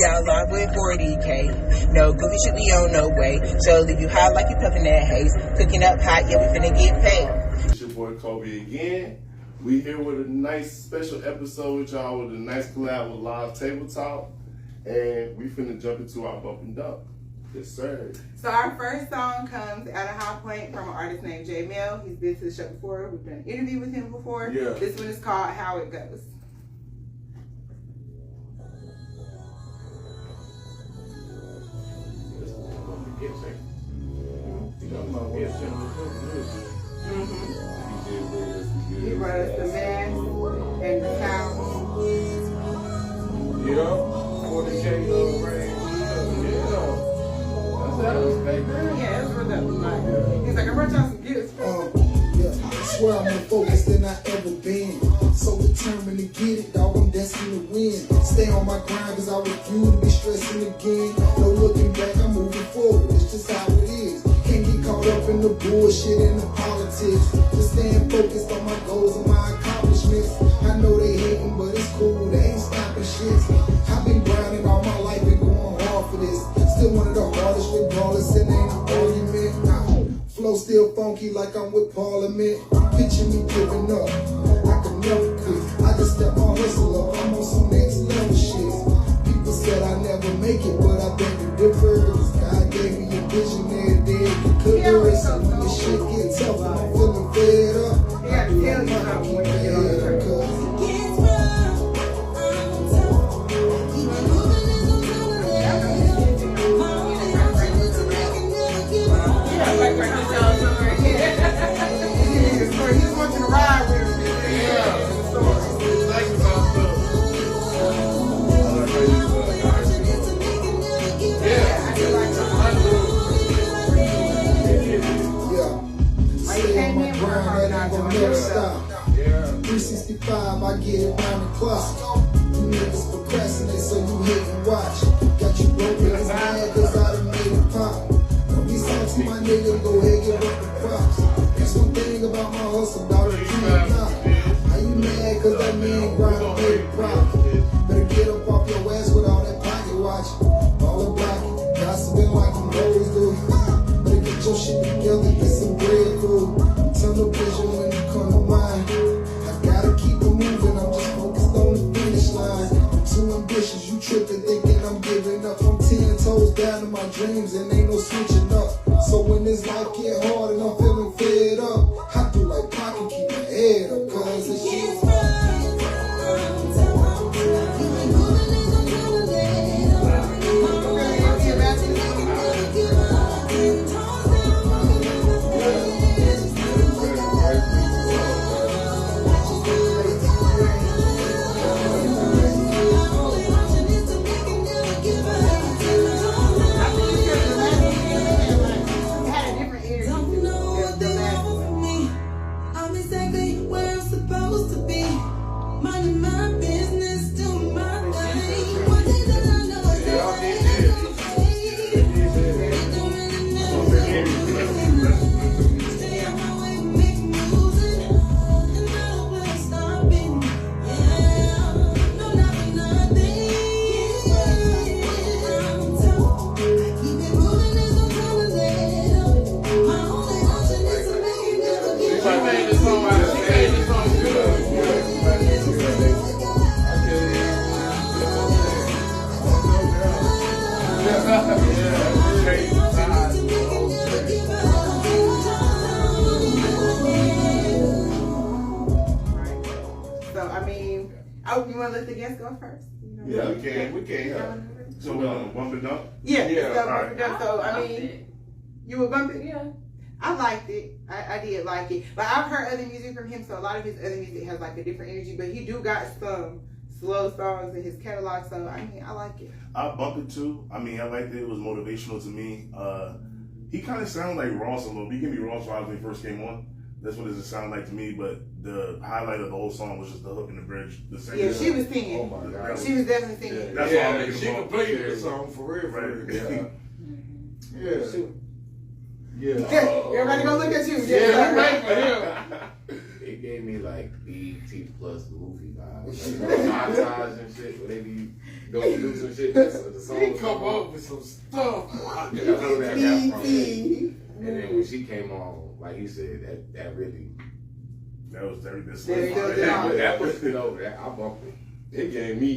Y'all live with 40K. No goofy shit we on, no way. So leave you high like you puffin' that haze. Cooking up hot, yeah, we finna get paid. It's your boy Kobe again. We here with a nice special episode with y'all with a nice collab with Live Table Talk. And we finna jump into our bump and dump. Yes, sir. So our first song comes out of High Point from an artist named J Mel. He's been to the show before. We've done an interview with him before. Yeah. This one is called How It Goes. He brought us the man and the cow. Yeah, 40K range. Yeah, that's what that was like. He's like, I brought y'all some gifts. I swear I'm more focused than I ever been. So determined to get it, dog, I'm destined to win. Stay on my grind cause I refuse to be stressing again. No looking back, I'm moving forward, it's just how it is. Can't get caught up in the bullshit and the politics. Just staying focused on my goals and my accomplishments. I know they hating, but it's cool, they ain't stopping shit. I've been grinding all my life and going hard for this. Still one of the hardest regardless, it ain't an argument. Flow still funky like I'm with Parliament. Picture me giving up, I can never quit. I just step my hustle up, I'm on some next level shit. People said I never make it, but I beg to differ. God gave me a vision every day. So when the shit get tough, I'm feeling fed up. I do what I keep my head up, cause He's wanting to ride with him. never stop. 365, I get it round the clock. You niggas procrastinate, so you hate and watch. Got you broken as mad cause I done made it pop. Don't be salty, my nigga, go ahead, give up the props. That's one thing about my hustle, dog, you can't knock. How you mad cause that man grind and made it pop? Better get up off your ass with all that pocket watch. All the blocking, gossiping like them hoes do. Better get your shit together, get some bread, food. Tunnel vision when you come to mind. I gotta keep it moving, I'm just focused on the finish line. I'm too ambitious, you tripping, thinking I'm giving up. I'm 10 toes down to my dreams and ain't no switching up. So when this life get hard and I'm feeling fed up, I do like Pac and keep my head up, cause it's shit. You want to let the guests go first? Yeah, we can. So bump and dump? Yeah. All right. So, I mean, you would bump it? Yeah. I liked it. I did like it. But I've heard other music from him, so a lot of his other music has like a different energy. But he do got some slow songs in his catalog, so I mean, I like it. I bumped it too. I mean, I liked it. It was motivational to me. He kind of sounded like Ross a little bit. He gave me Ross vibes when he first came on. That's what it sounded like to me. But the highlight of the whole song was just the hook and the bridge. The Yeah, she was singing. Oh my God. She was definitely singing. That's why I'm Yeah, making she the completed the song for real. Right. Yeah. Yeah. Everybody go look at you. Yeah, we wait for him. It gave me like BET plus movie vibes. Like, montage and shit where they be Go do some shit. The song He come up with some stuff. I know that got from it. And then when she came on, like he said, that really. That was very good. That pushed it over. I bumped it. It gave me,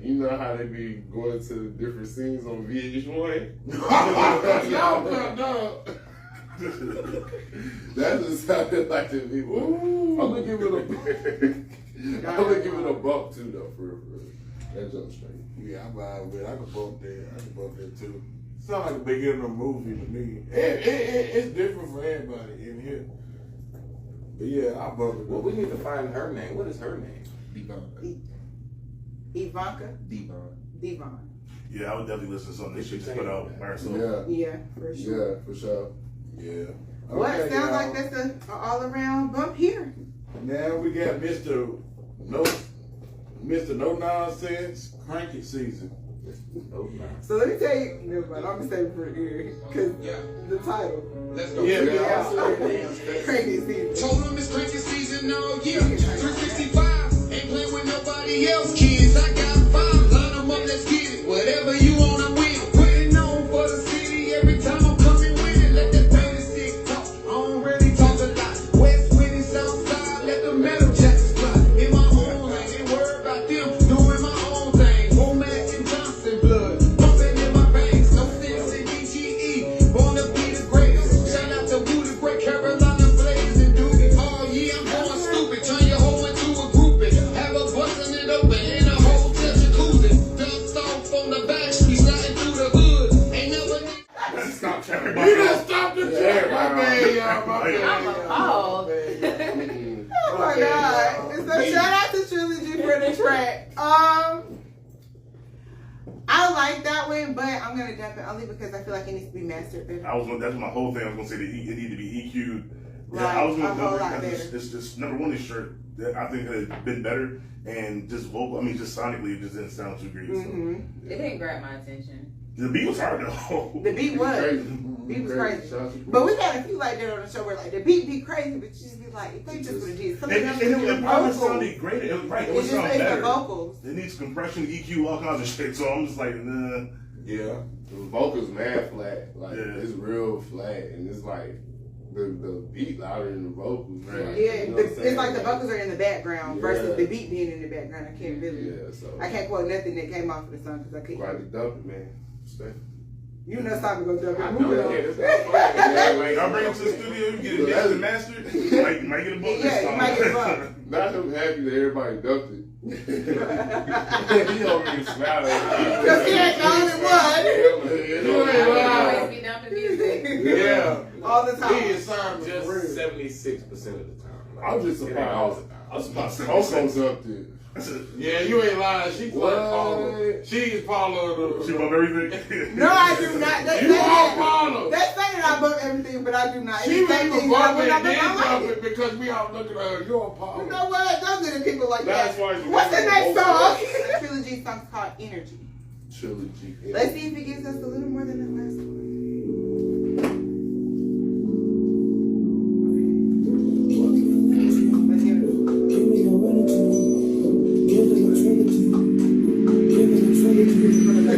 you know how they be going to different scenes on VH1? Y'all put up. That just sounded like to me. I'm gonna give it a bump too, though, for real. That jump straight. Yeah, I'm vibe with it. I can bump that too. Sound like the beginning of a movie to me. It's different for everybody in here. But yeah, I bump it. Well, we need to find her name. What is her name? Ivanka? Devon. Yeah, I would definitely listen to something they should just put out by herself. Yeah, for sure. Yeah, for sure. Yeah. Well, it sounds y'all. like that's an all-around bump here. Now we got Mr. No Nonsense Cranky Season. So let me tell you, never mind, I'm gonna say it for here, because the title. Let's go. Yeah. Cranky season. Told them it's cranky season all year. 365. Ain't playing with nobody else, kids. I got 5. Line them up, let's get it. Whatever you want, I'm with. Putting on for the city every time I'm coming with it. Let that paint stick talk. I don't really talk a lot. West Winnie, South Side, let the metal jackets fly. In my own lane, ain't worried about them. Doing my own thing. Womack and Johnson blood. Pumping in my veins. No sense in DGE. Born to be the greatest. Shout out to Woo the Great, Carolina Blaze and Doobie. Oh yeah, I'm going stupid. Turn your hoe into a groupie. Have a bustin' it open in a hotel jacuzzi. Dumped off on the back street, sliding through the hood. Ain't never Stop trying to You done stopped the track. My bad, y'all. My bad. I'm appalled. Oh my God. And so shout out to Trilogy for the track. I like that one, but I'm gonna dump it only because I feel like it needs to be mastered better. That's my whole thing. I was gonna say that it needed to be EQ'd. Right, I was gonna a whole dump lot it because it's just number one, this shirt that I think had been better, and just just sonically, it just didn't sound too great. Mm-hmm. So. It didn't grab my attention. The beat was hard though. The beat was crazy. But we had a few like that on the show where like the beat be crazy, but you just be like, if they just would have did something else with your It probably vocals. sounded great. It would It just sound makes the better. vocals. It needs compression, EQ, all kinds of shit. So I'm just like, nah. Yeah, the vocals mad flat, like Yeah. it's real flat, and it's like the beat louder than the vocals. Right. Like, Yeah, you know what I'm it's saying? like the vocals are in the background versus Yeah. the beat being in the background. I can't really. Yeah, so I can't quote nothing that came off of the song because I couldn't. like to dump it, man. Stay. You know, it's time to go dump I it. know Moving that. on. It's not funny. Yeah, like, Y'all bring him to the studio, you get it mixed and mastered, you might get a book this Yeah, you time. might get a book. Not him happy that everybody dumped it. He over here smiling. Because he ain't the only one. You ain't I lying. always be dumping music. Yeah. All the He time. is Simon just for real. 76% of the time. Like, I'm just it ain't surprised. always the time. I was about to say, Coco's up there. Yeah, you ain't lying. She's like What? Paula. She's Paula. she bump everything. No, I do not. They You say are that. Paula. They say that I bump everything, but I do not. She It's was the even thing that when I bumping, then bump, I like dump it. it because we all look at her. You're Paula. You know what? Don't do the people like That's that. why it's What's the one next of the song? most- The trilogy song's called Energy. Trilogy. Let's see if it gives us a little more than the last one. Let's hear it. Give me your energy. Give it a trilogy. Give it a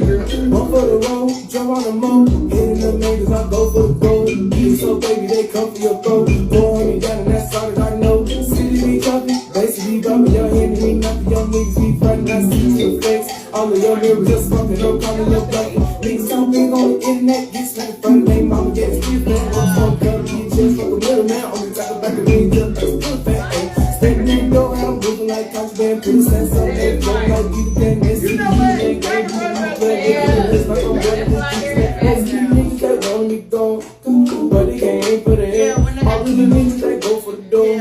trilogy. One for the road, jump on the moat. Hitting the niggas, I go for the gold. Beat so baby, they come for your throat. Pour me down and that's all that I know. City be jumping, basically bumping. Y'all hitting me, nothing. Young niggas be frontin', I see to your face. All of your mirrors just fucking up, calling your bluffing. Niggas so big on the internet, get smacked from the name, mama get street man. I'm from Cali, just like a middleman. Only talk about the niggas, just like a good fat. Stepping in the door, and I'm moving like contraband. Put a sense on it, go like you can. You know what? You can't run that way. It's like I'm running the streets. Most of these niggas that want me gone, but they can't aim for the head. All of the niggas that go for the door,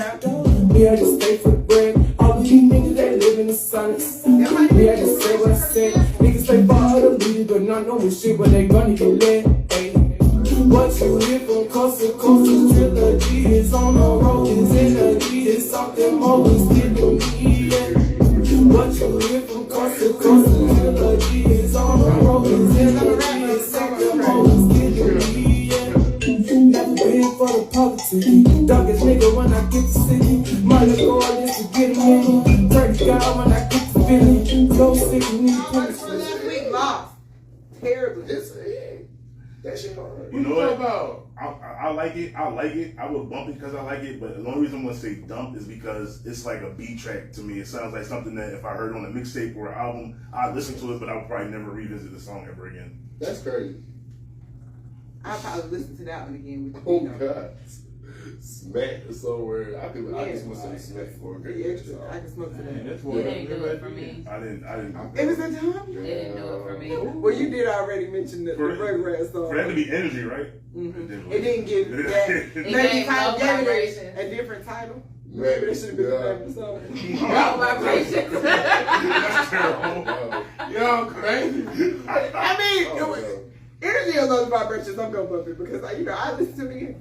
we had to stay for the bread. All of these niggas that live in the silence, we had to say what I said. Niggas say for other leaders, but not knowing shit, but they gonna get lit. Ay. What you hear from coast to coast, the trilogy is on the road. It's energy, it's something more, it's giving me. Yeah. What you hear from coast to coast, the trilogy is on the road. It's energy, it's something more, it's giving me. Yeah. Never been for the politics. Darkest nigga when I get to city. Might go all this to get a minute. 30 guy when I get to feeling. Low sick, need penitence. terribly. That shit hard. You know what? what? About? I like it. I like it. I would bump it because I like it. But the only reason I'm gonna say dump is because it's like a B track to me. It sounds like something that if I heard on a mixtape or an album, I'd listen to it, but I would probably never revisit the song ever again. That's crazy. I'll probably listen to that one again with the Oh beat on. God. Smack is so weird. I just want to say smack for a The great extra, I can smoke to that. It didn't do it for me. I didn't. It was a time? It didn't do it for me. Well, you did already mention the Rugrats song. For that to be energy, right? Mm-hmm. It didn't give that. It Maybe gave time no gave it vibration. a different title. Maybe that should have been the name of the song. No vibration. That's terrible. Y'all crazy. I mean, it was, energy on those vibrations. I'm gonna bump it because I listen to it again.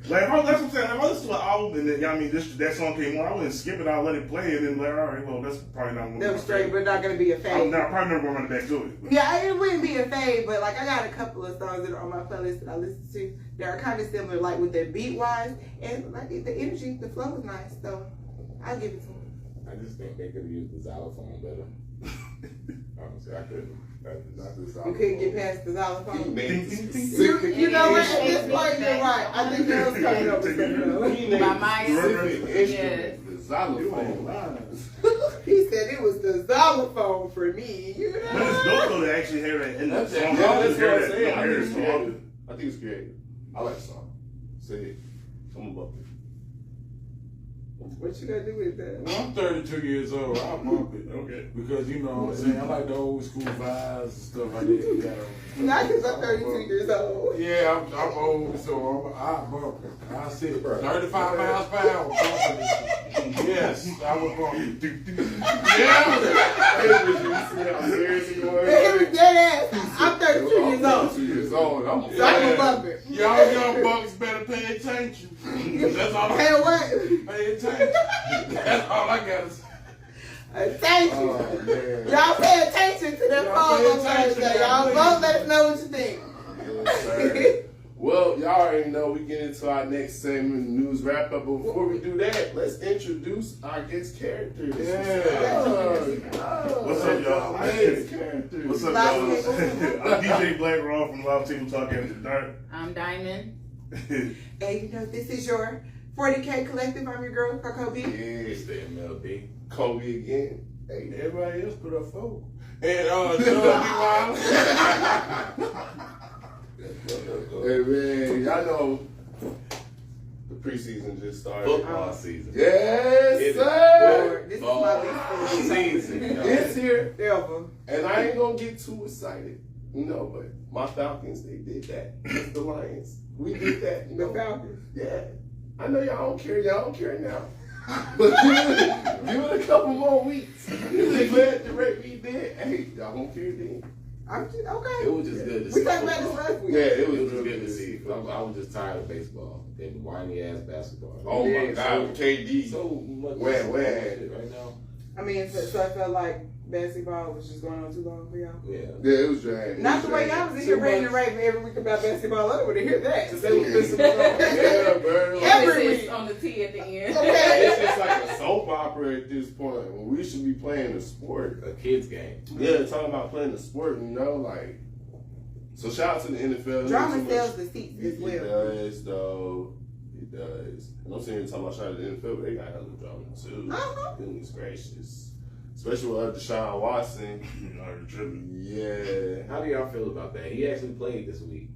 Like, that's what I'm saying. If I listen to an album and then, I mean, that song came on, I wouldn't skip it. I'll let it play and then like, all right, well, that's probably not. Them straight, but not gonna be a fave. I'm probably never gonna run back to it. Yeah, it wouldn't be a fave, but like I got a couple of songs that are on my playlist that I listen to that are kind of similar, like with their beat wise and like the energy, the flow is nice. So I'll give it to them. I just think they could have used the xylophone better. Honestly, I couldn't. Not the xylophone. You couldn't get past the xylophone. You know what? At this point, you're right. I think girls coming up with something else. By Maya. Yes. The xylophone. He said it was the xylophone for me. You know? But it's dope though to actually hear that in the song. That's what I'm saying. I think it's creative. I like the song. Say it. Come on, Bucket. What you gonna do with that? When I'm 32 years old, I'll bump it. Okay. Because you know what I'm saying? I like the old school vibes and stuff like that. Not because I'm 32 years old. Yeah, I'm old, so I'll bump it. I'll sit 35 miles per hour bumping it. Yes, I will bump it. Yeah. It was dead ass. I'm 32 years old. 32 years old. So I'm gonna bump it. Y'all young bucks better pay attention. That's all I Hey, what? pay attention. That's all I gotta say. Attention. Oh, man. Y'all pay attention to that Y'all phone pay on attention, Thursday. y'all Y'all please. both let us know what you think. Yes, sir. Well, y'all already know we get into our next segment, news wrap up. But before we do that, let's introduce our guest characters. What's up, y'all? Guest characters. What's up, y'all? I'm DJ Black Raw from Live Table Talk After Dark. I'm Diamond. And you know, this is your 40K Collective. I'm your girl, Coco B. It's the MLB. Kobe again. Hey, everybody else put up 4. And John Hey man, y'all know the preseason just started. Football season. Yes, It is. sir. This is my least Season. It's here, ever. and I ain't gonna get too excited, you know. But my Falcons, they did that. It's the Lions, we did that. You The know? Falcons. Yeah, I know y'all don't care. Y'all don't care now. But give it a couple more weeks. They glad the rate we did. Hey, y'all don't care then. I'm just, okay. It was just good to see. We talked about this last week. Yeah, it was It was real good to see. I was just tired of baseball and whiny ass basketball. Oh Yeah, my God, KD. So much Where? shit right now. I mean, so I felt like basketball was just going on too long for y'all. Yeah. Yeah, it was dragging. Not the way y'all was in here ranting and raving every week about basketball. I don't want to hear that. Because they was missing the Yeah, bro. Every Emphasis week. on the T at the end. Okay. It's just like a soap opera at this point when we should be playing a sport. A kid's game. Yeah, talking about playing a sport, you know, like. So shout out to the NFL. Drama sells the seats as It well. does, though. It does. And I'm sitting here talking about shout out to the NFL, but they got hella drama too. Uh-huh. Goodness gracious. Especially with Deshaun Watson. Already tripping. Yeah. How do y'all feel about that? He actually played this week.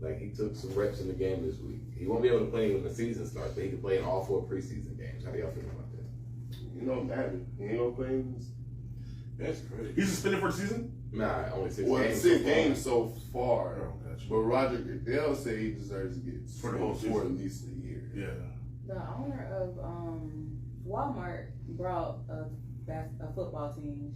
Like, he took some reps in the game this week. He won't be able to play when the season starts, but he can play in all 4 preseason games. How do y'all feel about that? You know, Madden. He ain't gonna play this. That's crazy. He's suspended for the season? Nah, only 6 Well, games. 6 so far. games so far. Oh, gotcha. But Roger Goodell said he deserves to get For the whole season. for at least a year. Yeah. The owner of Walmart brought a football team.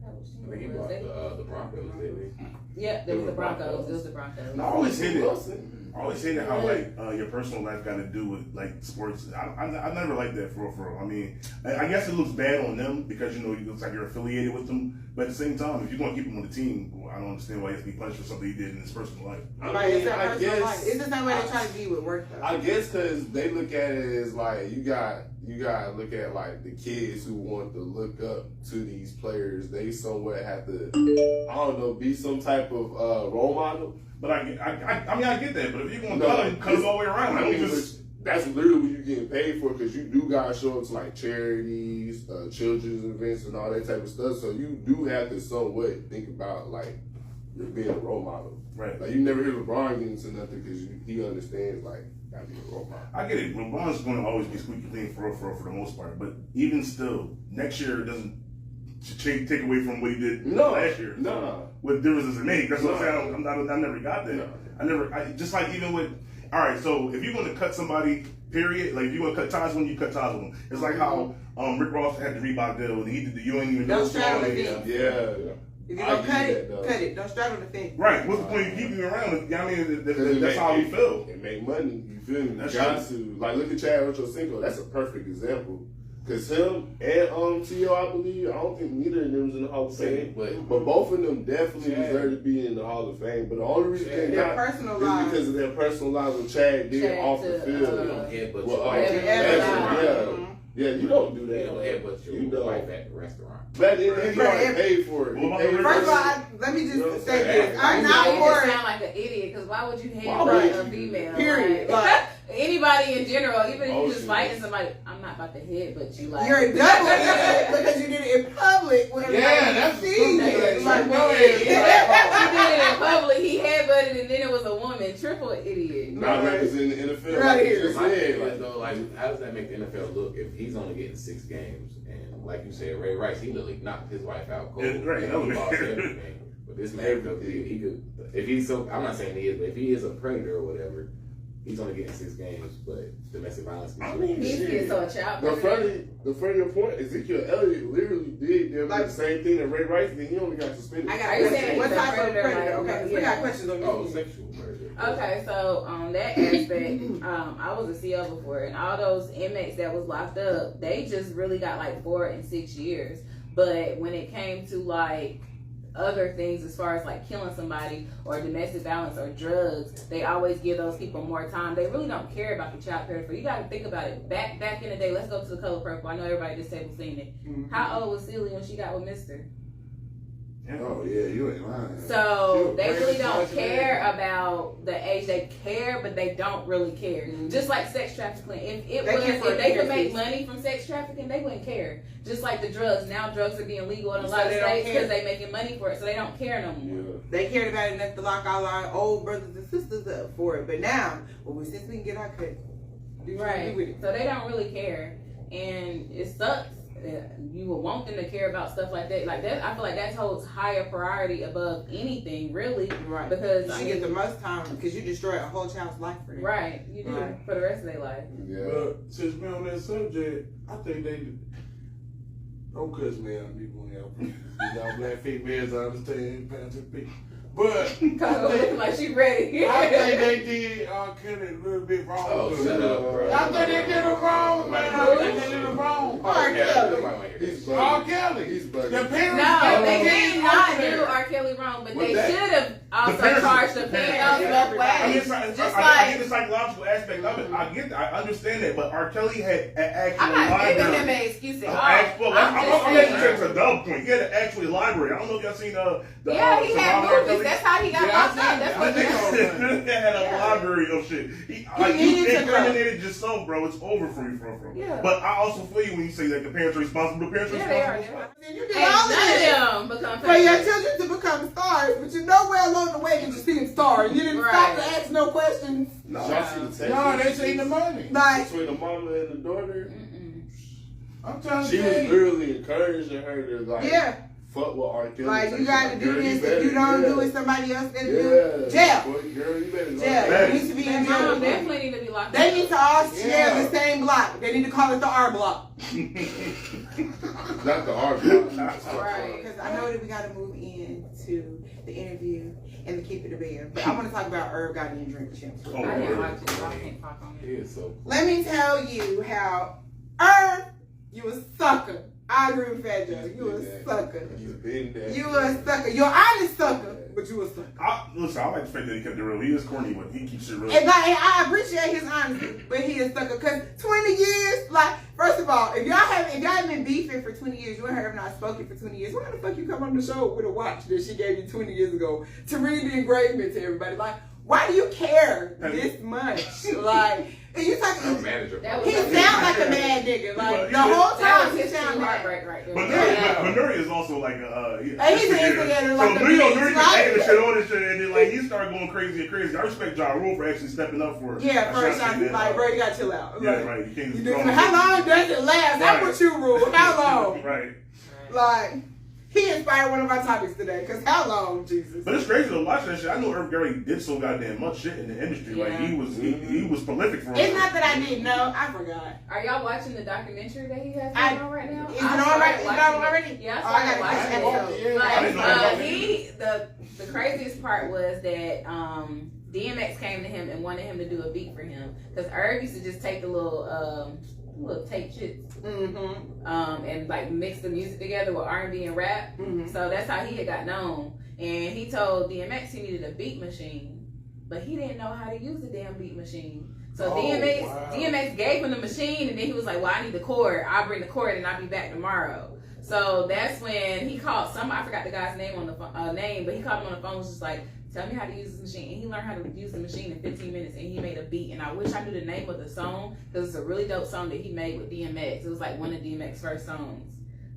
That was I think he brought the Broncos, didn't Yeah, there was the Broncos. It was the Broncos. I always hated Wilson. I always hated how like your personal life got to do with like sports. I never liked that for real. I mean, I guess it looks bad on them because you know it looks like you're affiliated with them. But at the same time, if you're going to keep him on the team, well, I don't understand why he has to be punished for something he did in his personal life. Right, it's that I personal life. guess. It's the same way they try to do with work, though. I guess because they look at it as like you got you gotta look at like the kids who want to look up to these players. They somewhat have to, I don't know, be some type of role model. But I mean, I get that. But if you're going to cut them all the way around, I mean, just that's literally what you're getting paid for, because you do guys show up to like charities, children's events, and all that type of stuff. So you do have to somewhat think about like you're being a role model. Right. Like you never hear LeBron get into nothing because he understands like gotta be a role model. I get it. LeBron's going to always be squeaky clean for the most part. But even still, next year doesn't take away from what he did last year. No. What difference does it make? That's what I'm saying. I never got that. I just like even with. All right, so if you're going to cut somebody, period, like if you're going to cut ties with them, you cut ties with them. It's like how Rick Ross had the Reebok deal, and he did the you ain't even know. Don't straddle the fence. Yeah. If you don't cut it. Don't straddle the fence. Right. What's the point of keeping you around? I mean, that's how we feel. It make money. You feel me? That's You got to. Like, look at Chad Ochocinco. That's a perfect example. Because him and T.O., I believe, I don't think neither of them is in the Hall of Fame. But both of them definitely deserve to be in the Hall of Fame. But the only reason they their not personal is lives. because of their personal lives with Chad did off the field. Yeah, you don't do that. You don't headbutt your wife at the restaurant. Back then, he already paid for it. First of all, let me just say this. I'm You not just for sound like an idiot, because why would you would headbutt a you? female? Period. Like, anybody in general, even if you just shit. fighting somebody, I'm not about to headbutt you. Like, you're a double idiot because you did it in public. When that's see stupid. you. Like, Go he ahead. did it in public. He headbutted, and then it was a woman. Triple idiot. Not representing the NFL. Right here. My thing is though, like, how does that make the NFL look if he's only getting 6 games? And like you said, Ray Rice, he literally knocked his wife out cold. Yeah, right. He lost everything. But this man, he could, if he's so, I'm not saying he is, but if he is a predator or whatever, he's only getting 6 games. But domestic violence. I mean, He's shit. so a child. The funnier point, Ezekiel Elliott literally did the same thing that Ray Rice did. He only got suspended. I got Are you a question. saying What he's a type of predator, predator? like, Okay, we got questions on Oh, this. sexual murder. Okay, so on that aspect, I was a CO before, and all those inmates that was locked up, they just really got like 4 and 6 years. But when it came to like other things, as far as like killing somebody or domestic violence or drugs, they always give those people more time. They really don't care about the child predator. You got to think about it. Back in the day, let's go to The Color Purple. I know everybody at this table seen it. Mm-hmm. How old was Celia when she got with Mr.? Oh, yeah, you ain't lying. So they really don't care about the age. They care, but they don't really care. Just like sex trafficking. If they could make money from sex trafficking, they wouldn't care. Just like the drugs. Now drugs are being legal in a lot of states because they're making money for it, so they don't care no more. Yeah. They cared about it enough to lock all our old brothers and sisters up for it. But now, since we can get our cut, Right. So they don't really care, and it sucks. You would want them to care about stuff like that. Like that, I feel like that holds higher priority above anything, really. Right. Because you get the most time because you destroy a whole child's life for them. Right. You do for the rest of their life. Yeah. But since we're on that subject, I think they don't cuss me out, people in y'all black females, I understand, Panther P. But Looking like she ready. I think they did Kelly a little bit wrong. Oh, shut up, bro. I think they did it wrong, man. I think they did it wrong. R. Kelly. He's The bugging. parents No, they did did not do R. Kelly wrong, but they that? should have also parents- charged the parents both I ways. get Just the psychological aspect of it. I get that. I understand that. But R. Kelly had an actual I'm not giving library. him an excuse at all. I'm letting you take a double point. He had an actual library. I don't know if y'all seen the Yeah, he had Survivor R. movies. Kelly. That's how he got locked up. That's what They had a library of shit. You incriminated yourself, bro. It's over for you, bro. Yeah. But I also feel you when you say that the parents are responsible. The parents are Yeah, they are. responsible. And you did And all of none this of them become for your famous. children to become stars, but you know well along the way you just see them stars. You didn't stop to ask no questions. No, y'all see the text No, they messages seen the money. Like, between the mama and the daughter. I'm trying to She was tell you. literally encouraging her to like yeah. fuck with R. Kelly. Like, you gotta do girl, this. better, If you don't yeah. do it, somebody else gonna do Yeah. it. Jail. Boy, girl, you better Jail. You need to be in Their mom jail. definitely need to be locked They up. need to all share Yeah. the same block. They need to call it the R block. Not the R block. Right. Because I know that we gotta move into the interview and the keep it a bear. But I want to talk about Irv Gotti Drink Champs. Oh, I didn't Lord. watch it, so I can't talk on He it. is so. Let me tell you how Irv, you a sucker. I agree with Fat Joe. You a sucker. He's been there. You a sucker. You're an honest sucker, but you a sucker. Listen, I like the fact that he kept it real. He is corny, but he keeps it real. And I appreciate his honesty, but he a sucker. Because 20 years, like, First of all, if y'all haven't been beefing for 20 years, you and her have not spoken for 20 years, why the fuck you come on the show with a watch that she gave you 20 years ago to read the engraving to everybody? Like, why do you care this much? Like, and you talking manager. He sound like a mad nigga. Like the whole time he sound like right there. But Nuri is also like a he's an instigator. Like so Nuri just taking the shit on this shit, and then like he started going crazy and crazy. I respect Ja Rule for actually stepping up for Ashanti. Like, bro, you gotta chill out. Yeah, like, right. You can't you just how long does it last? That's what you rule. How long? Right. Like, he inspired one of our topics today. Cause how long, Jesus? But it's crazy to watch that shit. I know Irv Gary did so goddamn much shit in the industry. Yeah. Like he was prolific for. It's not that I didn't know. I forgot. Are y'all watching the documentary that he has on right now? Is it on right? Is it on already? Yeah, I I gotta watch it. The craziest part was that DMX came to him and wanted him to do a beat for him because Irv used to just take the little tape shits and like mix the music together with R&B and rap. So that's how he had got known. And he told DMX he needed a beat machine, but he didn't know how to use the damn beat machine. So DMX gave him the machine, and then he was like, "Well, I need the cord. I'll bring the cord, and I'll be back tomorrow." So that's when he called I forgot the guy's name on the name, but he called him on the phone. Was just like, "Tell me how to use this machine." And he learned how to use the machine in 15 minutes, and he made a beat. And I wish I knew the name of the song because it's a really dope song that he made with DMX. It was like one of DMX's first songs.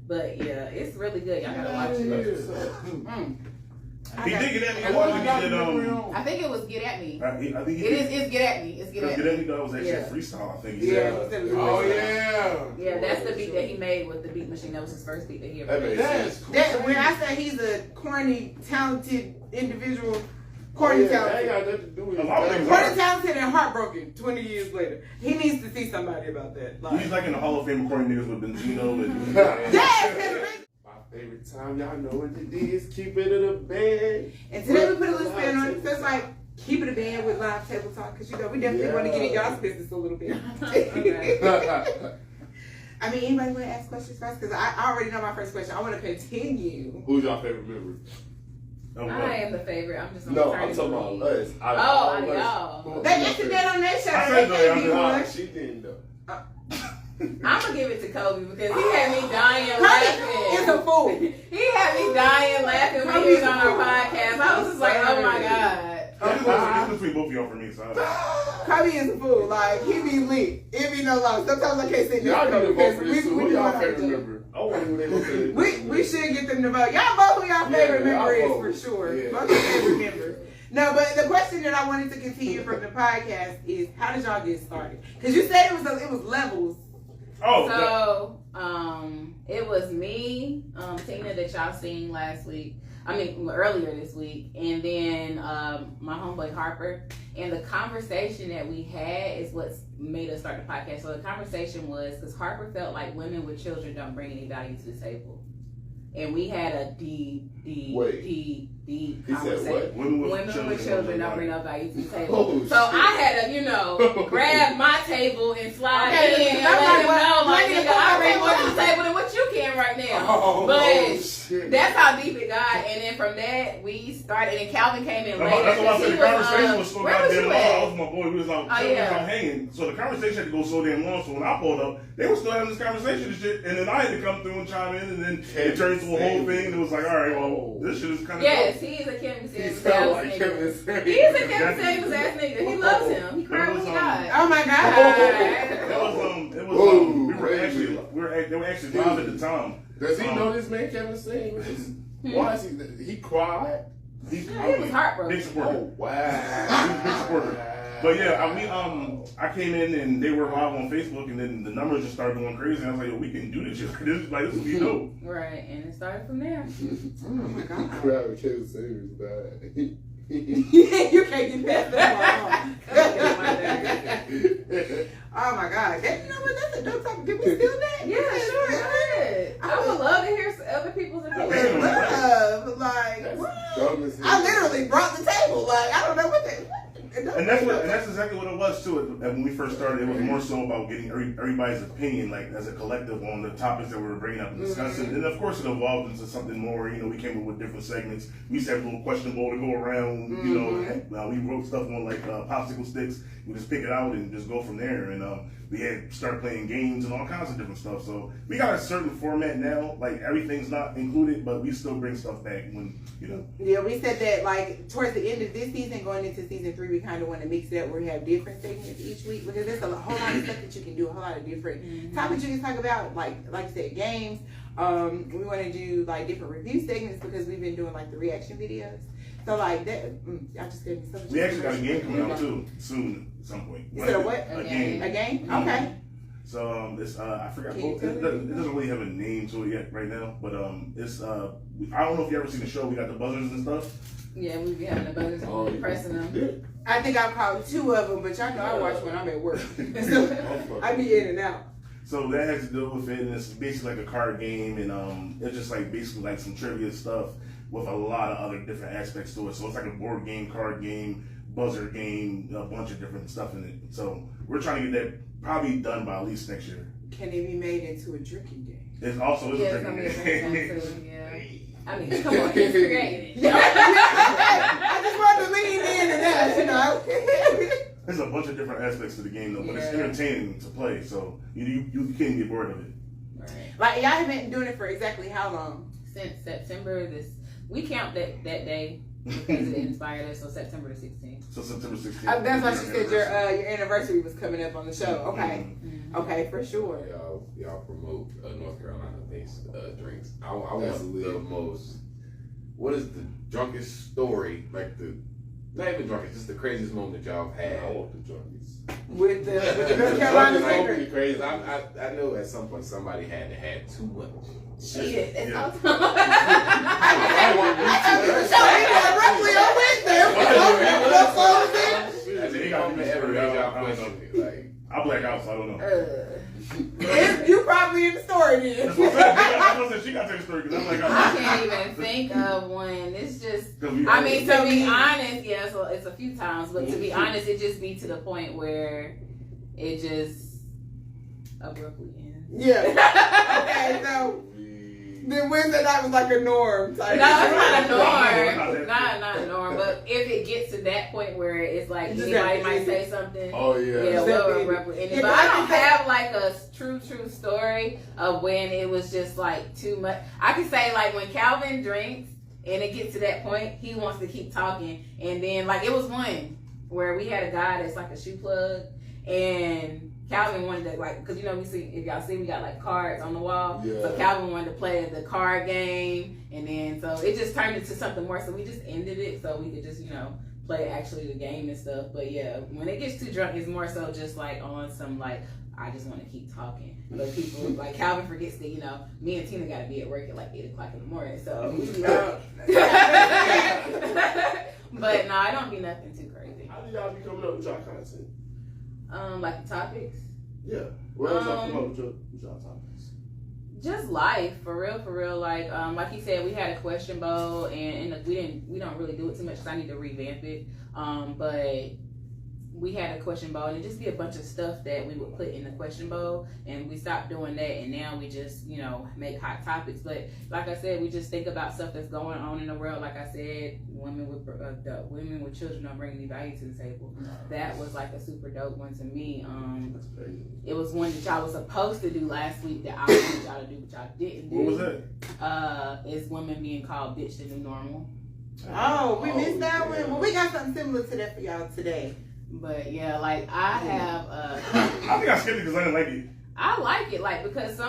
But yeah, it's really good. Y'all gotta watch it. He did Get At Me. I think it was Get At Me. I think It's Get At Me. It's Get At Me. That was actually a freestyle, I think. Yeah, that's the beat that he made with the beat machine. That was his first beat that he ever made. When I say he's a corny, talented individual, corny talented. Corny talented and heartbroken 20 years later. He needs to see somebody about that. Like, he's like in the Hall of Fame of corny niggas with Benzino and yes! Every time y'all know what it is, keep it in a band. And today we put a little spin on it. So it's like, keep it a band with live table talk. Because, we definitely want to get in y'all's business a little bit. I mean, anybody want to ask questions first? Because I already know my first question. I want to continue. Who's your favorite member? I am the favorite. I'm just no, I'm talking about us. Out of y'all. They answered that on their show. They can't be one. She didn't though. I'm gonna give it to Kobe because he had me dying laughing. He's a fool. He had me dying laughing when he was on our podcast. I was just like, oh my god. It's between both of y'all for me, so. Kobe is a fool. Like, he be lit. It be no lie. Sometimes I can't say y'all that. Y'all need to vote for this. Who y'all favorite member? I want who they vote We should get them to vote. Y'all vote who y'all favorite member is for sure. Yeah. Vote your favorite member. No, but the question that I wanted to continue from the podcast is, how did y'all get started? Because you said it was levels. So, it was me, Tina that y'all seen earlier this week, and then my homeboy Harper. And the conversation that we had is what made us start the podcast. So the conversation was because Harper felt like women with children don't bring any value to the table. And we had a deep conversation. Women with children don't bring no value to the table. So I had to, grab my table and slide in and let him know, like, nigga, I bring more to the table than what you can right now. But that's how deep it got. And then from that, we started, and Calvin came in later. That's why I said the conversation was so goddamn long. I was at? my boy. We was out hanging. So the conversation had to go so damn long. So when I pulled up, they were still having this conversation and shit. And then I had to come through and chime in. And then it turned into a whole thing. And it was like, all right, well, this shit is kind of yes, he is a Kevin Samuels ass nigga. He is a Kevin Samuels ass nigga. He loves him. He cried when he died. Oh my god. They were actually live at the time. Does he know this man Kevin Samuels? Why is he cried? He was heartbroken. Big supporter. Oh wow. Big supporter. But yeah, I came in and they were live on Facebook, and then the numbers just started going crazy. And I was like, yo, we can do this shit. This will be dope. Right, and it started from there. Oh my god. Crowd with Kevin Samuels died. You can't get past that. Oh my god. You know what? That's a dope topic. Can we steal that? Yeah, sure. Go ahead. I would love to hear other people's opinions. I literally brought the table. Like, I don't know what they. And that's exactly what it was too. And when we first started, it was more so about getting everybody's opinion, like as a collective, on the topics that we were bringing up and discussing. And of course, it evolved into something more. You know, we came up with different segments. We used to have a little question bowl to go around. You know, we wrote stuff on like popsicle sticks. We just pick it out and just go from there. And we had started playing games and all kinds of different stuff. So we got a certain format now. Like everything's not included, but we still bring stuff back when, you know. Yeah, we said that like towards the end of this season, going into season 3, we kind of want to mix it up where we have different segments each week, because there's a whole lot of stuff that you can do, a whole lot of different topics you can talk about, like you said, games. We want to do like different review segments because we've been doing like the reaction videos. So like that, I just gave me so much. We actually got a game coming out too soon at some point. You said a what? A game. A game? Okay. So it's I forgot. It doesn't really have a name to it yet right now, but it's I don't know if you ever seen the show. We got the buzzers and stuff. Yeah, we be having the buzzers and pressing them. I think I've called 2 of them, but y'all know I watch when I'm at work. So I be in and out. So that has to do with it, and it's basically like a card game, and it's just like basically like some trivia stuff with a lot of other different aspects to it. So it's like a board game, card game, buzzer game, a bunch of different stuff in it. So we're trying to get that probably done by at least next year. Can it be made into a drinking game? It's also Yeah, a it's gonna be a drinking drinking game. game too. Yeah. I mean, come on, he's creative. I just wanted to lean in and that, you know. There's a bunch of different aspects to the game though, but it's entertaining to play, so you can't get bored of it. Right. Like y'all have been doing it for exactly how long? Since September we count that day because it inspired us, so September the 16th. So September 16th. That's why she said your anniversary was coming up on the show. Okay. Okay, for sure. Y'all promote North Carolina-based drinks. I want the most. What is the drunkest story? Like not even drunkest, just the craziest moment that y'all have had. I want the drunkies. With the North Carolina Drunkest secret. crazy. I know at some point somebody had too much. Shit, it's Yeah. awesome. I black out, so I don't know. You probably in the story then. That's what I said. She got to tell the story because I'm like, I can't even think of one. It's just, I mean, to be honest, yeah, so it's a few times, but to be honest, it just be to the point where it just abruptly ends. Yeah. Okay, so then Wednesday night was like a norm. No, it's not a norm. Not a norm. But if it gets to that point where it's like anybody might say something, Oh yeah. yeah, we'll abruptly end it. But I don't have like a true story of when it was just like too much. I can say like when Calvin drinks and it gets to that point, he wants to keep talking. And then like it was one where we had a guy that's like a shoe plug, and Calvin wanted to, like, because, you know, if y'all see, we got, like, cards on the wall. Yeah. So Calvin wanted to play the card game. And then, so it just turned into something more. So we just ended it so we could just, you know, play actually the game and stuff. But, yeah, when it gets too drunk, it's more so just, like, on some, like, I just want to keep talking. But people, like, Calvin forgets that, you know, me and Tina got to be at work at, like, 8 o'clock in the morning. So we be out. But, no, it don't be nothing too crazy. How do y'all be coming up with y'all content? Like the topics? Yeah. Where else y'all come up with y'all topics? Just life, for real. Like you said, we had a question bowl, and we don't really do it too much because I need to revamp it. But we had a question bowl, and it just be a bunch of stuff that we would put in the question bowl, and we stopped doing that, and now we just, you know, make hot topics. But like I said, we just think about stuff that's going on in the world. Like I said, women with children don't bring any value to the table. That was like a super dope one to me. That's crazy. It was one that y'all was supposed to do last week that I wanted y'all to do, but y'all didn't do. What was that? Is women being called bitch the new normal. Oh, we missed that one. Well, we got something similar to that for y'all today. But yeah, like I have I think I skipped it because I didn't like it. I like it, like, because a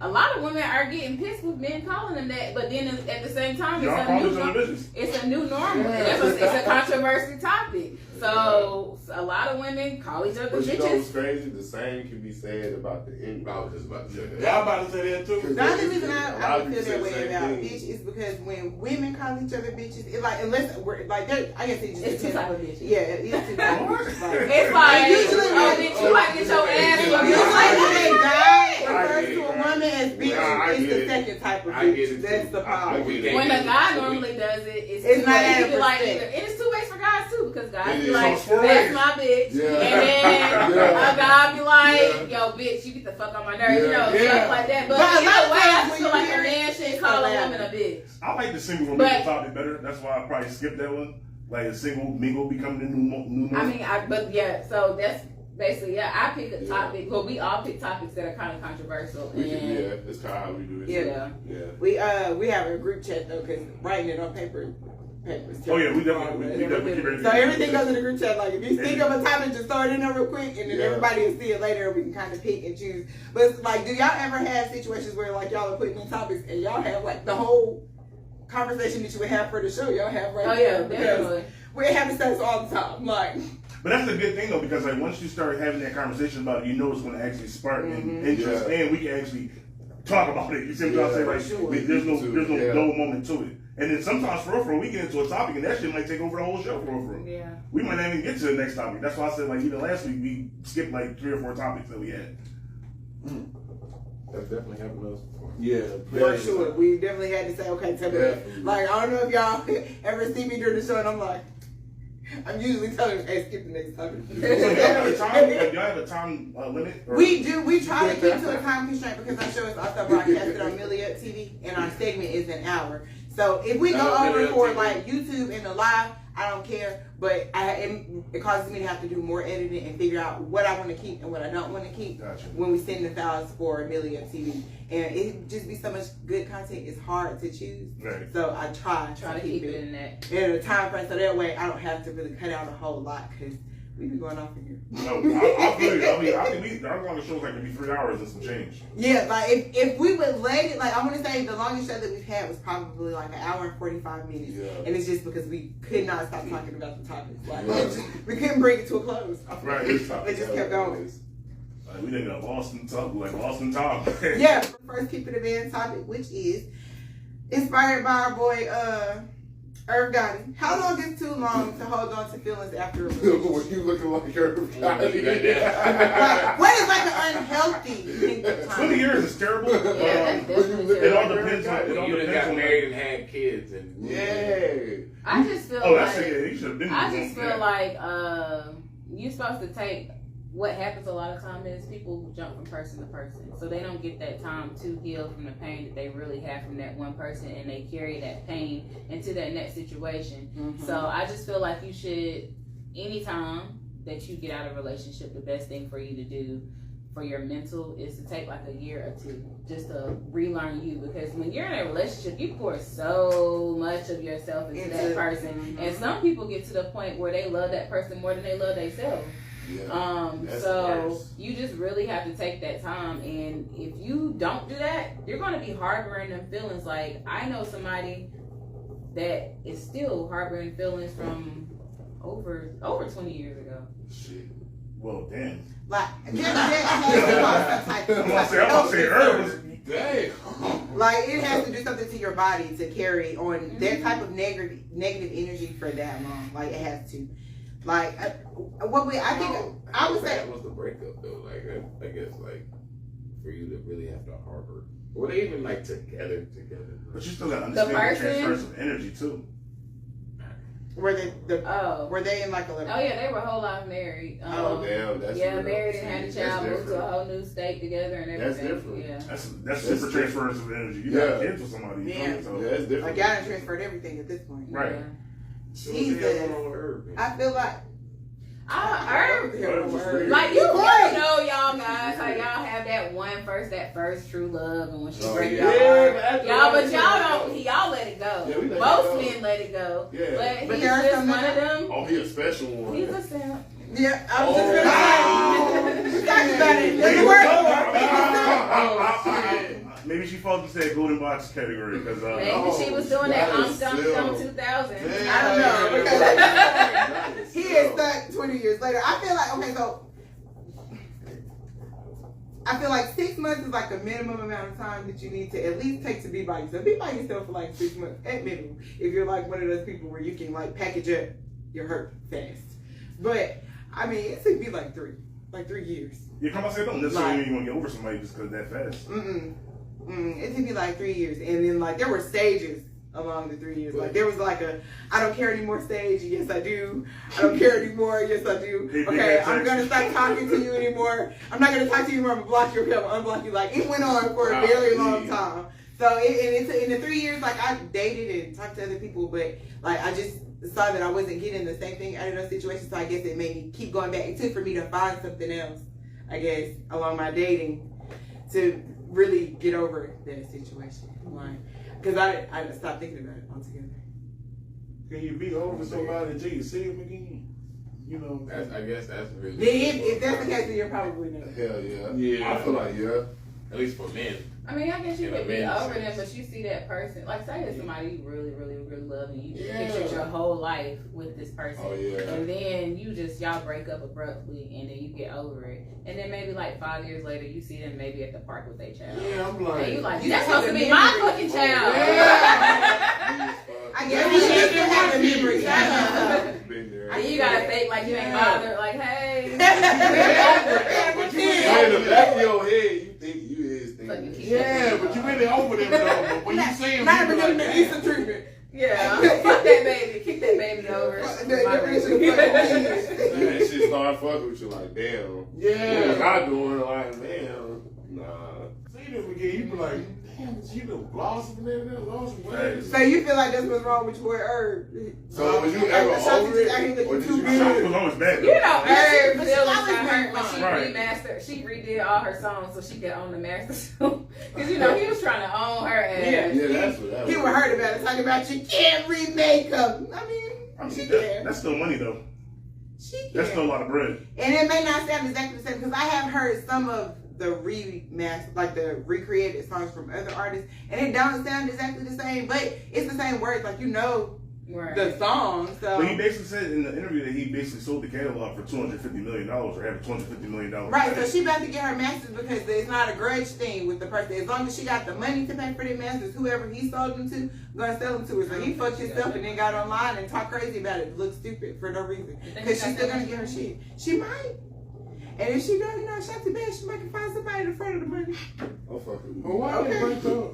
lot of women are getting pissed with men calling them that, but then at the same time, it's a new normal. It's a controversial topic. So a lot of women call each other But you know bitches. what's crazy? The same can be said about the N-word. I was just about to say that. Y'all about to say that too? The only reason I would feel that way same about thing. bitch is because when women call each other bitches, it's like, unless we're like, I guess it just It's two depends. type of bitches. Yeah, it's two type of bitches. Like, It's like, usually oh, bitch, you might get your ass usually when a guy I refers get to a it. woman as bitch, Nah, I it's get the it. second type of I get bitch. it, That's too. the problem. We can't when get a guy it. normally does it, It's not two-way. out of Like, respect. and it's two ways for guys too, because guys be Yeah. like, So that's my bitch. Yeah. And then Yeah. a guy be like, Yeah. yo, bitch, you get the fuck on my nerves, you Yeah. know, Yeah. stuff like that. But But a lot either of way, I times just when feel you like hear a man it, shouldn't it's call a so woman a bitch. I like the single But- romantic topic better. That's why I probably skipped that one. Like a single mingle becoming the new I norm. mean, but yeah, so that's basically, yeah, I pick a topic. Well, we all pick topics that are kind of controversial. We can, And yeah, that's kind of how we do it. Yeah. Yeah. We have a group chat though, because writing it on papers. Oh yeah, we definitely keep it. So everything goes in the group chat. Like if you think of a topic, just throw it in there real quick, and then everybody will see it later, and we can kind of pick and choose. But it's like, do y'all ever have situations where like y'all are putting in topics and y'all have like the whole conversation that you would have for the show, y'all have right oh there? yeah, definitely. We have sex all the time. Like, But that's a good thing though, because like once you start having that conversation about it, you know it's going to actually spark an interest, and we can actually talk about it. You see what I'm saying? Like sure. there's no dull moment to it. And then sometimes for real, we get into a topic and that shit might take over the whole show for real. Yeah. We might not even get to the next topic. That's why I said like even last week we skipped like 3 or 4 topics that we had. That's definitely happened to us before. Yeah, for sure. We definitely had to say, okay, tell me. Definitely. Like, I don't know if y'all ever see me during the show, and I'm like, I'm usually telling them, hey, skip the next topic. So y'all have a time? Like, y'all have a time limit? Or? We do. We try to keep to a time constraint because our show is also broadcasted on Milliot TV, and our segment is an hour. So if we go over for like YouTube and the live, I don't care. But it causes me to have to do more editing and figure out what I want to keep and what I don't want to keep when we send the files for Milliot TV. And it just be so much good content. It's hard to choose. Right. So I try to keep it in that. in a time frame, so that way I don't have to really cut out a whole lot because we be going off in here. No, I feel you. I mean, our longest shows like to be 3 hours and some change. Yeah, like if we would let it, like I want to say the longest show that we've had was probably like an hour and 45 minutes, and it's just because we could not stop talking about the topics. Like we couldn't bring it to a close. Right. It just kept going. Like, we done got lost in time. Yeah. First keeping it in topic, which is inspired by our boy Irv Gotti. How long is too long to hold on to feelings after a relationship? When you looking like Irv Gotti. Like, what is like an unhealthy 20 years is terrible. It all depends on You done got married and had kids and I just feel like you're supposed to take what happens a lot of times is people jump from person to person, so they don't get that time to heal from the pain that they really have from that one person, and they carry that pain into that next situation. So I just feel like you should, anytime that you get out of a relationship, the best thing for you to do for your mental is to take like a year or 2 just to relearn you, because when you're in a relationship you pour so much of yourself into that person, and some people get to the point where they love that person more than they love themselves. So you just really have to take that time, and if you don't do that, you're going to be harboring them feelings. Like I know somebody that is still harboring feelings from over 20 years ago. Shit. Well, damn. Like, I'm gonna say Irv. Like it has to do something to your body to carry on that type of negative energy for that long. Like it has to. Like I would say was the breakup though. Like I guess like for you to really have to harbor. Were they even like together? But you still gotta understand the transference of energy too. Were they in like a little? Oh yeah, they were whole life married. Damn, that's real. Married and had a child, moved to a whole new state together and everything. That's different. Yeah, that's super transference of energy. You got kids with somebody. Yeah, that's different. Like y'all transferred everything at this point. Right. Yeah. Jesus. I feel like Irv, like you know y'all guys, how y'all have that first true love, and when she breaks y'all, but y'all let it go. Yeah, most men let it go. Yeah. But he's just one of them. Oh, he's a special one. He's a simp. Yeah, I was just gonna say. Talk about it. Does it work? Maybe she falls into that golden box category because maybe she was doing that 2000. I don't know because he is stuck 20 years later. I feel like I feel like 6 months is like the minimum amount of time that you need to at least take to be by yourself. Be by yourself for like 6 months at minimum. If you're like one of those people where you can like package up your hurt fast. But I mean, it could be like 3 years. You come and say don't necessarily mean you want to get over somebody just because that fast. It could be like 3 years, and then like there were stages along the 3 years. Like there was like a I don't care anymore stage. Yes, I do. I don't care anymore. Yes, I do. Okay, I'm gonna stop talking to you anymore. I'm not gonna talk to you anymore. I'm gonna block you. Okay, I'm gonna unblock you. Like it went on for a very long time. So it's in the 3 years, like I dated and talked to other people, but like I just saw that I wasn't getting the same thing out of those situations. So I guess it made me keep going back. It took for me to find something else, I guess, along my dating to really get over that situation. Because I stopped thinking about it altogether. Can you be over somebody until you see him again? You know, I guess that's really. If that's the case, then you're probably not. Hell yeah. Yeah. I feel like At least for men. I mean, I guess you could be Yeah, over them, but you see that person. Like, say it's somebody you really, really, really love, and you just Yeah. pictured your whole life with this person. Oh, yeah. And then y'all break up abruptly, and then you get over it. And then maybe like 5 years later, you see them maybe at the park with their child. Yeah, I'm like. And you like, that's supposed to be my fucking child. Yeah. I guess we should still have a memory. Been there. And you gotta fake like you ain't bothered. Like, hey. But you in the back of your head, you think you is thinking. Yeah, but you really over them though. But when you see him, Not you even be giving like, the Easter treatment. Yeah. Fuck that baby. Kick that baby over. That shit start fucking with you like, damn. yeah. What I doing? Like, damn. Nah. See them again, you be like, damn, she done blossomed and everything, lost some weight. So you feel like that's what's wrong with your Herb? So was you ever over it? Or did you Shot was always bad. You know, Hey, Herb but feelings she always got hurt when been she fine. remastered. She redid all her songs so she could own the master song. Because, you know, he was trying to own her ass. Yeah. Yeah, that's what that was. He was hurt about it, talking about you can't remake them. I mean, she can. That's still money though. She can. That's still a lot of bread. And it may not sound exactly the same because I have heard some of the remaster, like the recreated songs from other artists, and it don't sound exactly the same, but it's the same words. Like, you know, Right. the song. So But he basically said in the interview that he basically sold the catalog for $250 million or had a $250 million. right, so she about to get her masters because it's not a grudge thing with the person. As long as she got the money to pay for the masters, whoever he sold them to, gonna sell them to her. So he fucked himself and then got online and talked crazy about it. Look stupid for no reason. Because she's still gonna get her shit. She might. And if she don't, you know, shot too bad, she might find somebody in front of the money. I'm fucking. Well, why Okay. they break up?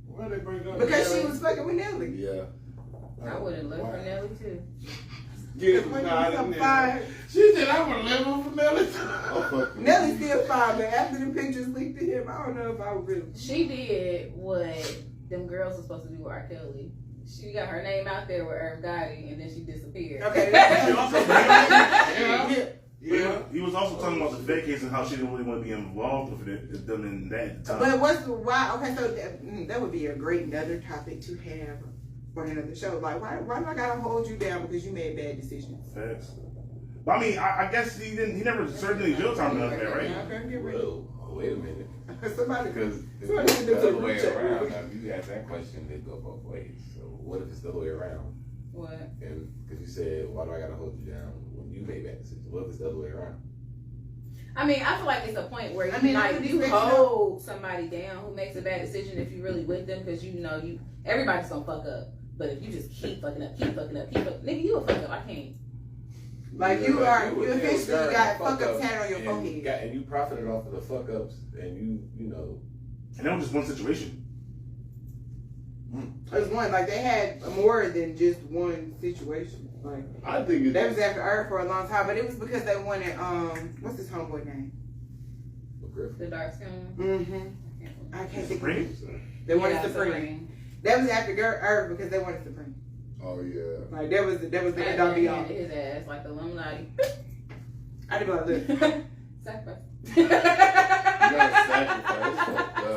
Why they break up? Because she was fucking with Nelly. Yeah. I would have lived for Nelly, too. Get it When from you Nelly. fired. She said, I would live for Nelly. I'm fucking. Nelly's still fine, but after the pictures leaked to him, I don't know if I would really. She did what them girls were supposed to do with R. Kelly. She got her name out there with Irv Gotti, and then she disappeared. Okay. She also, Yeah. Yeah. he was also talking about the fake case and how she didn't really want to be involved with them in that at the time. But why? Okay, so that would be a great another topic to have for another show. Like, why do I gotta hold you down because you made bad decisions? Facts. But I mean, I guess he never served any jail time or nothing, right? Okay, get ready. Well, wait a minute. Somebody, Because it's somebody the can do other some way recheck. around. Now, if you ask that question, they go both ways. So what if it's the other way around? What? And because you said, why do I gotta hold you down when you made bad decisions? What if it's the other way around? I mean, I feel like it's a point where you you hold somebody down who makes a bad decision if you really with them because you know everybody's gonna fuck up. But if you just keep fucking up, nigga, you a fuck up. I can't. Like Yeah, you like, officially got fuck up tatted on your forehead. And you profited off of the fuck ups, and you know. And that was just one situation. It was one, like they had more than just one situation. Like I think it's. that was after Earth for a long time, but it was because they wanted what's his homeboy name? The dark skin. Mm-hmm. I can't think of Supreme? it. They wanted Supreme. That was after Earth because they wanted Supreme. Oh yeah. Like that was the end all be all. His ass like the Illuminati. I didn't be like, look. Sacrifice. You gotta sacrifice. Fucked up.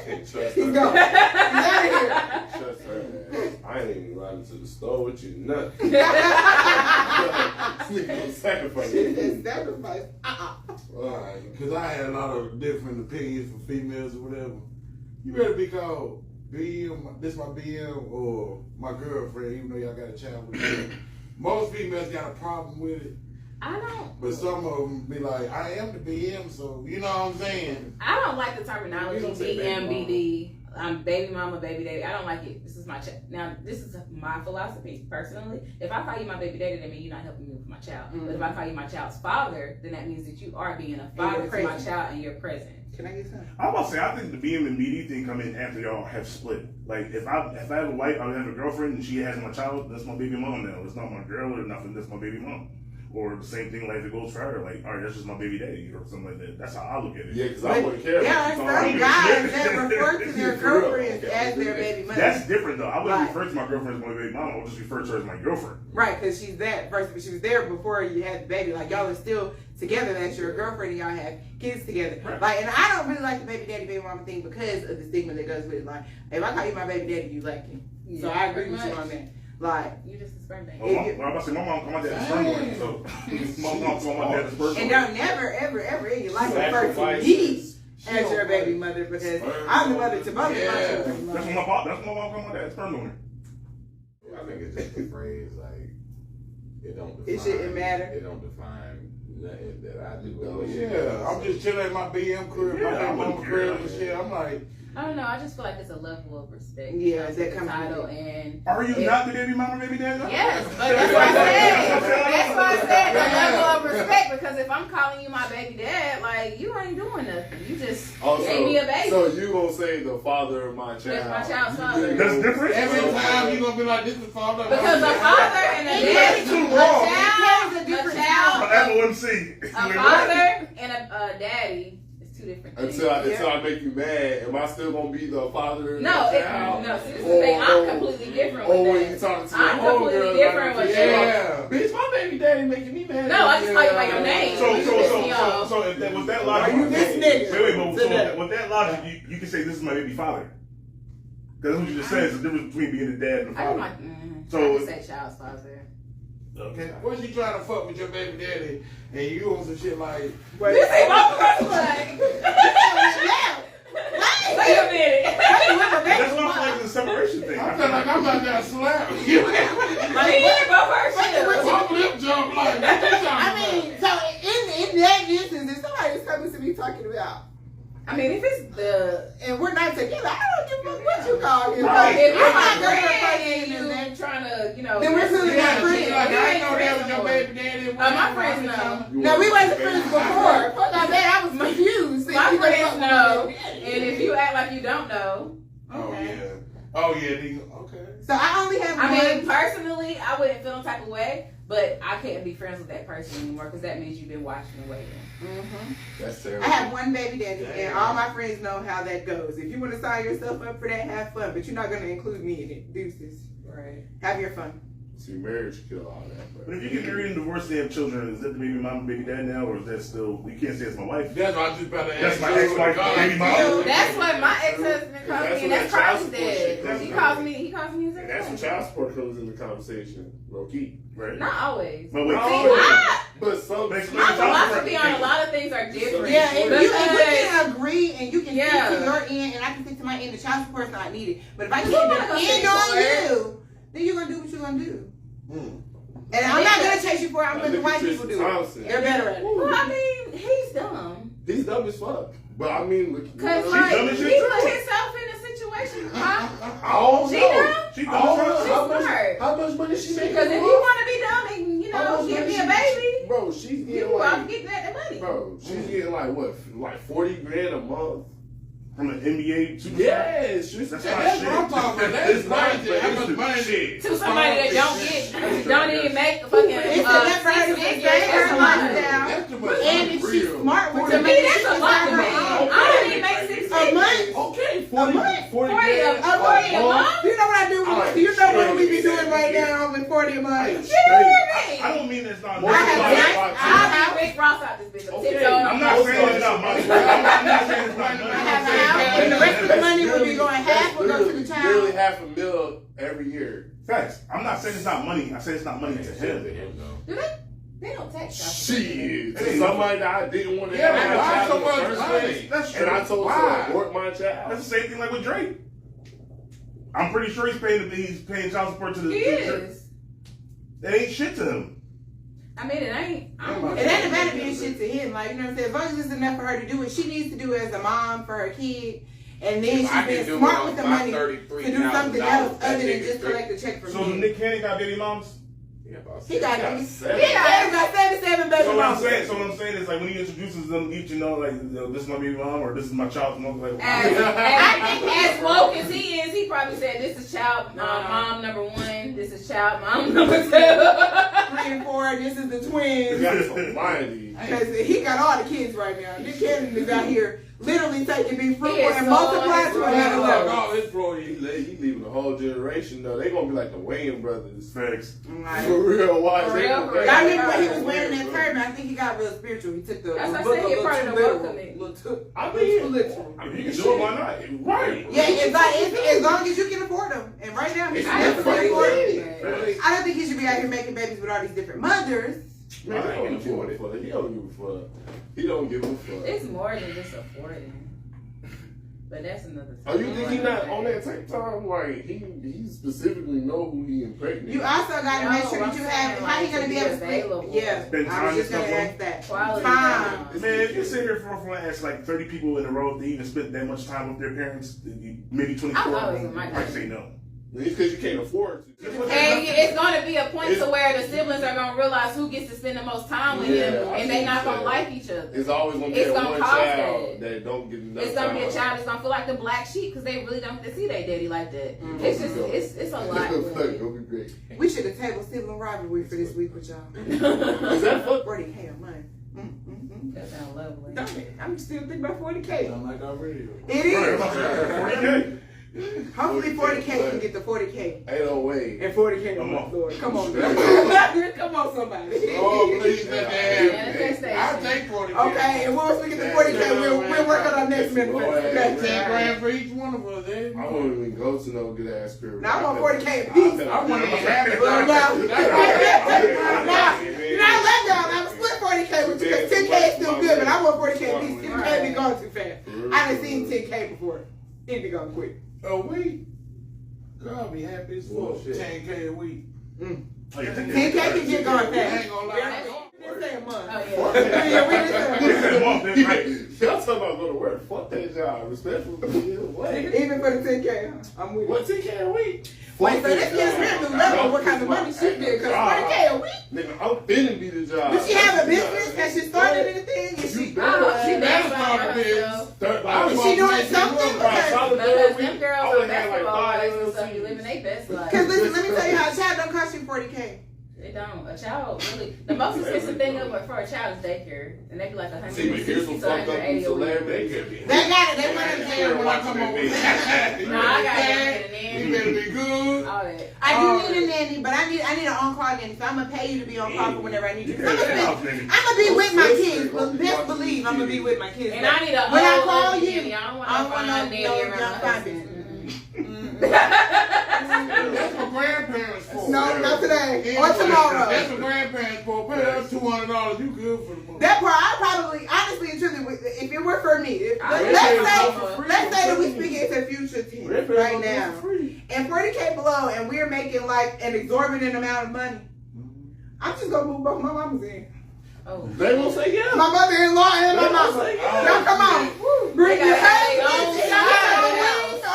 Can't trust He's her. gone. He's out of here. Trust her, man. I ain't even riding to the store with you, nothing. Sacrifice. It's sacrifice. Alright, because I had a lot of different opinions for females or whatever. You better be called BM, this my BM, or my girlfriend, even though y'all got a child with me. Most females got a problem with it, I don't. but some of them be like, I am the BM, so you know what I'm saying? I don't like the terminology You don't say baby BMBD. I'm baby mama, baby daddy. I don't like it. This is my child. Now, this is my philosophy, personally. If I call you my baby daddy, that means you're not helping me with my child. Mm-hmm. But if I call you my child's father, then that means that you are being a father to my child and you're present. Can I get some? I'm about to say, I think the BM and BD thing come in after y'all have split. Like, if I have a wife, I have a girlfriend, and she has my child, that's my baby mom now. It's not my girl or nothing, that's my baby mom. Or the same thing, like, if it goes for her, like, all right, that's just my baby daddy, or something like that. That's how I look at it. Yeah, because I wouldn't care. Yeah, some guys that refer to their girlfriends as their baby mother. That's different, though. I wouldn't refer to my girlfriend as my baby mom. I would just refer to her as my girlfriend. Right, because she's that person, but she was there before you had the baby. Like, y'all are still together, that's your girlfriend, and y'all have kids together. Right. Like, and I don't really like the baby daddy, baby mama thing because of the stigma that goes with it. Like, if I call you my baby daddy, you like him. Yeah, so I agree with you on that. Like, you just a sperm bank. I'm about to say, my mom called my dad a sperm donor, so my mom called my dad a sperm donor. and don't never, ever in your life refer to me as your baby mother because I'm the mother to both of my children. That's what my mom called my dad a sperm donor. I think it's just a phrase, like, it don't define. It shouldn't matter. It don't define nothing that I do. Yeah, I'm just chilling at my BM crib, my baby mama crib and shit. I'm like, I don't know. I just feel like it's a level of respect. Yeah, that comes title with and. Are you not the baby mama, baby daddy? Yes, but that's why I said. That's why I said the level of respect because if I'm calling you my baby dad, like you ain't doing nothing. You just gave me a baby. So you gonna say the father of my child? That's my child's father. That's different. every time you gonna be like, this is father. Because a father and a dad, FOMC. a father and a daddy. Two different things. Until I make you mad, am I still gonna be the father? No, see, this is the thing. I'm completely different with when that. you talking to I'm your completely homegirl, different like, with yeah, that. bitch, my baby daddy making me mad. No, I just call you by your name. So You with that logic, Are you this nigga? Wait, with that logic, you can say this is my baby father. Because that's what you just said. It's the difference between being a dad and a I don't father. like. So I just say child's father. Okay. What you trying to fuck with your baby daddy and you on some shit like, This ain't my first like. Wait a minute. That's what I feel like it's a separation thing. I feel like I'm about to slap you. He ain't my first shit. My lip jump like, what you talking I mean, so in that instance, if somebody's coming to me talking about, I mean, if it's the and we're not together, I don't give a fuck what you call him. Right. if you're I'm my not gonna friend refer to and him as that. you trying to, you know, Then we're clearly not friends. Like, I ain't know that was your baby daddy. My friends know. No, we wasn't friends before. Fuck all that. I was confused. My friends know. And if you act like you don't know, Oh Okay. yeah. Oh yeah. Okay. So I only have I one. mean, personally, I wouldn't feel no type of way, but I can't be friends with that person anymore because that means you've been watching and waiting. That's terrible. I have one baby daddy, and all my friends know how that goes. If you want to sign yourself up for that, have fun, but you're not going to include me in it. Deuces. Right. Have your fun. See, marriage kill all that. But if you get married and divorced and have children, is that the baby mama, baby dad now, or is that still? You can't say it's my wife. That's what I was just about to ask. That's my ex-wife, baby mama. That's what my ex-husband calls me, and that's Carl's dad. He calls me his And that's when ex-wife. child support comes into the conversation. Low key. Right. Not always. But wait, But some But explain My the child philosophy support. on a lot of things are different. Yeah, and Because- you can agree, and you can stick Yeah. to your end, and I can stick to my end. The child support is not needed. But if I Who can't wanna go depend stick on for it? you, then you're going to do what you're going to do. And I'm not going to chase you for it. I'm letting white people do it. They're better at it. Well, I mean, he's dumb. He's dumb as fuck. But I mean, Cause She's like dumb as he shit, put too. himself in a situation. Huh? I don't She know. dumb? She I dumb. don't know She's how much, smart. how much money she making. Because if you want to be dumb and you How know much give money me a she- baby, Bro, she's you getting go out like, and get that money. bro, she's getting like what, like 40 grand a month. From an NBA superstar. Yes, she's That's That's what I'm talking about. That's It's not, crazy. How much money? shit. To somebody that don't even make a fucking It's enough for her to six sustain figures. her That's a lot. lifestyle. That's too much. And if she's smart with To her me, money, that's she a can lot to buy me. her own. I don't even make six A figures. month? Okay, A month? 40 40 grand a month? You know what I do? Alright, You know what we be straight. doing right now with 40 a month? I don't mean that's not. I have I'll be Rick Ross out this bitch. Okay. I'm not saying it's not money. I'm not saying it's not money. I have a house, and the rest of the money will be going half will go to the Nearly child. $500,000 every year. Facts. I'm not saying it's not money. I say it's not money to him. Do they don't tax y'all. Shit. To somebody that I didn't want to Yeah, have but my why child so in the much first money? place. That's true. And I told her Why? to abort my child. That's the same thing like with Drake. I'm pretty sure he's paying child support to the. He is. That ain't shit to him. I mean, it ain't. I don't It ain't about being shit to him. Like, you know what I'm saying? As long as it's enough for her to do what she needs to do as a mom for her kid, And then she's being smart with the money to do something else other than just collect a check from So him. Nick Cannon got baby moms? He got 7. 77 baby So what moms. I'm saying is like when he introduces them, each like this is my baby mom or this is my child's mom. Like, As woke as he is, he probably said, "This is child mom number 1. This is child mom number 2, 3 and 4. This is the twins. Because he got all the kids right now. Nick Cannon is out here literally taking these fruitful and multiplying to another level. All his bro, he leaving the whole generation though. They gonna be like the Wayne brothers. Facts. For real, watch. For real. Y'all remember when he was wearing that turban? I think he got real spiritual. He took the That's book what I said, a he little part of too the literal. welcoming. I mean, Too literal. I mean, you can do it, why not? Right. Yeah, it's like, as long as you can afford them. And right now, he should definitely afford them. I don't think he should be out here making babies with all these different mothers. Man, he don't give a fuck. He don't give a fuck. He don't give a fuck. It's more than just affording. But that's another Oh, you think he not on that tape time? Like he specifically know who he impregnated. You also got to make sure that I'm you have. saying, How he like, gonna be able to available. speak? Yeah, Spend I time was just and gonna stuff ask that. Quality Time. time. Man, if you sit here for and ask like 30 people in a row if they even spent that much time with their parents, maybe 24 I of always them might might say no. It's because you can't afford to. And it's going to be a point to where the siblings are going to realize who gets to spend the most time with them, and they're not going to like each other. It's always going to be It's that gonna one cause child that don't get enough It's going to be a time. child that's going to feel like the black sheep because they really don't get to see their daddy like that. It's just, it's a lot. with it. It'll be great. We should have tabled sibling rivalry for this week with y'all. Is that fuck? 40K a month. That sounds lovely. Don't it? I'm still thinking about 40K. I'm like already. It is. 40K. Hopefully 40K can get the 40K. Ain't no way. And 40K a Come month, on. Lord. Come on, man. Come on, somebody. Oh, please, that Manifestation. I'll take 40. Okay, and once we get to 40K, we'll work on our next minute. Okay. 10 grand for each one of us, eh? I won't even go to no good ass crib. Now I want 40K a piece. I want to be happy. Now, let down. I'm split 40K with you because 10K is still good, but I want 40K a piece. 10K be going too fast. I done seen 10K before. It be going quick. A week? God, I'll be happy as fuck. Bullshit. 10K a week. 10K can get going I fast. ain't gonna lie. We didn't say a month. Oh, Yeah, we didn't say a month. Y'all talking about go to work? Fuck that job. Respectfully. What? Even for the 10K, I'm with What, you. 10K a week? Wait, so this gives me a new level of what kind of money she did, because 40K a week? Nigga, I'm finna be the job. Does she have a business? Has she started anything? Is she She better start herself. Is she doing something? Because them girls on basketball wives and stuff be living their best life. Because listen, let me tell you how a child don't cost you 40K. It don't. A child really. The most expensive thing for a child is daycare, and they be like See, but here's some 160 to fucked up 180 a week. celebrities. They got it. They want to pay When I come over No, I got You it. better be good. All that. I do need a nanny, but I need an on-call nanny, so I'm gonna pay you to be on call for whenever I need you. I'm gonna be with my kids, but best believe I'm gonna be with my kids. And I need a when I old call lady you, nanny. I don't want I don't want no no nanny young around my fine husband. That's what grandparents for. No, not today or tomorrow. That's what grandparents for. Pay us $200. You good for the month. That part, I probably, honestly and truly, if it were for me, let's say that we speak into future tense right now, and 40K below, and we're making like an exorbitant amount of money, I'm just gonna move both my mamas in. Oh. They gonna say yeah. My mother-in-law and my mama. Now come on, bring your husband.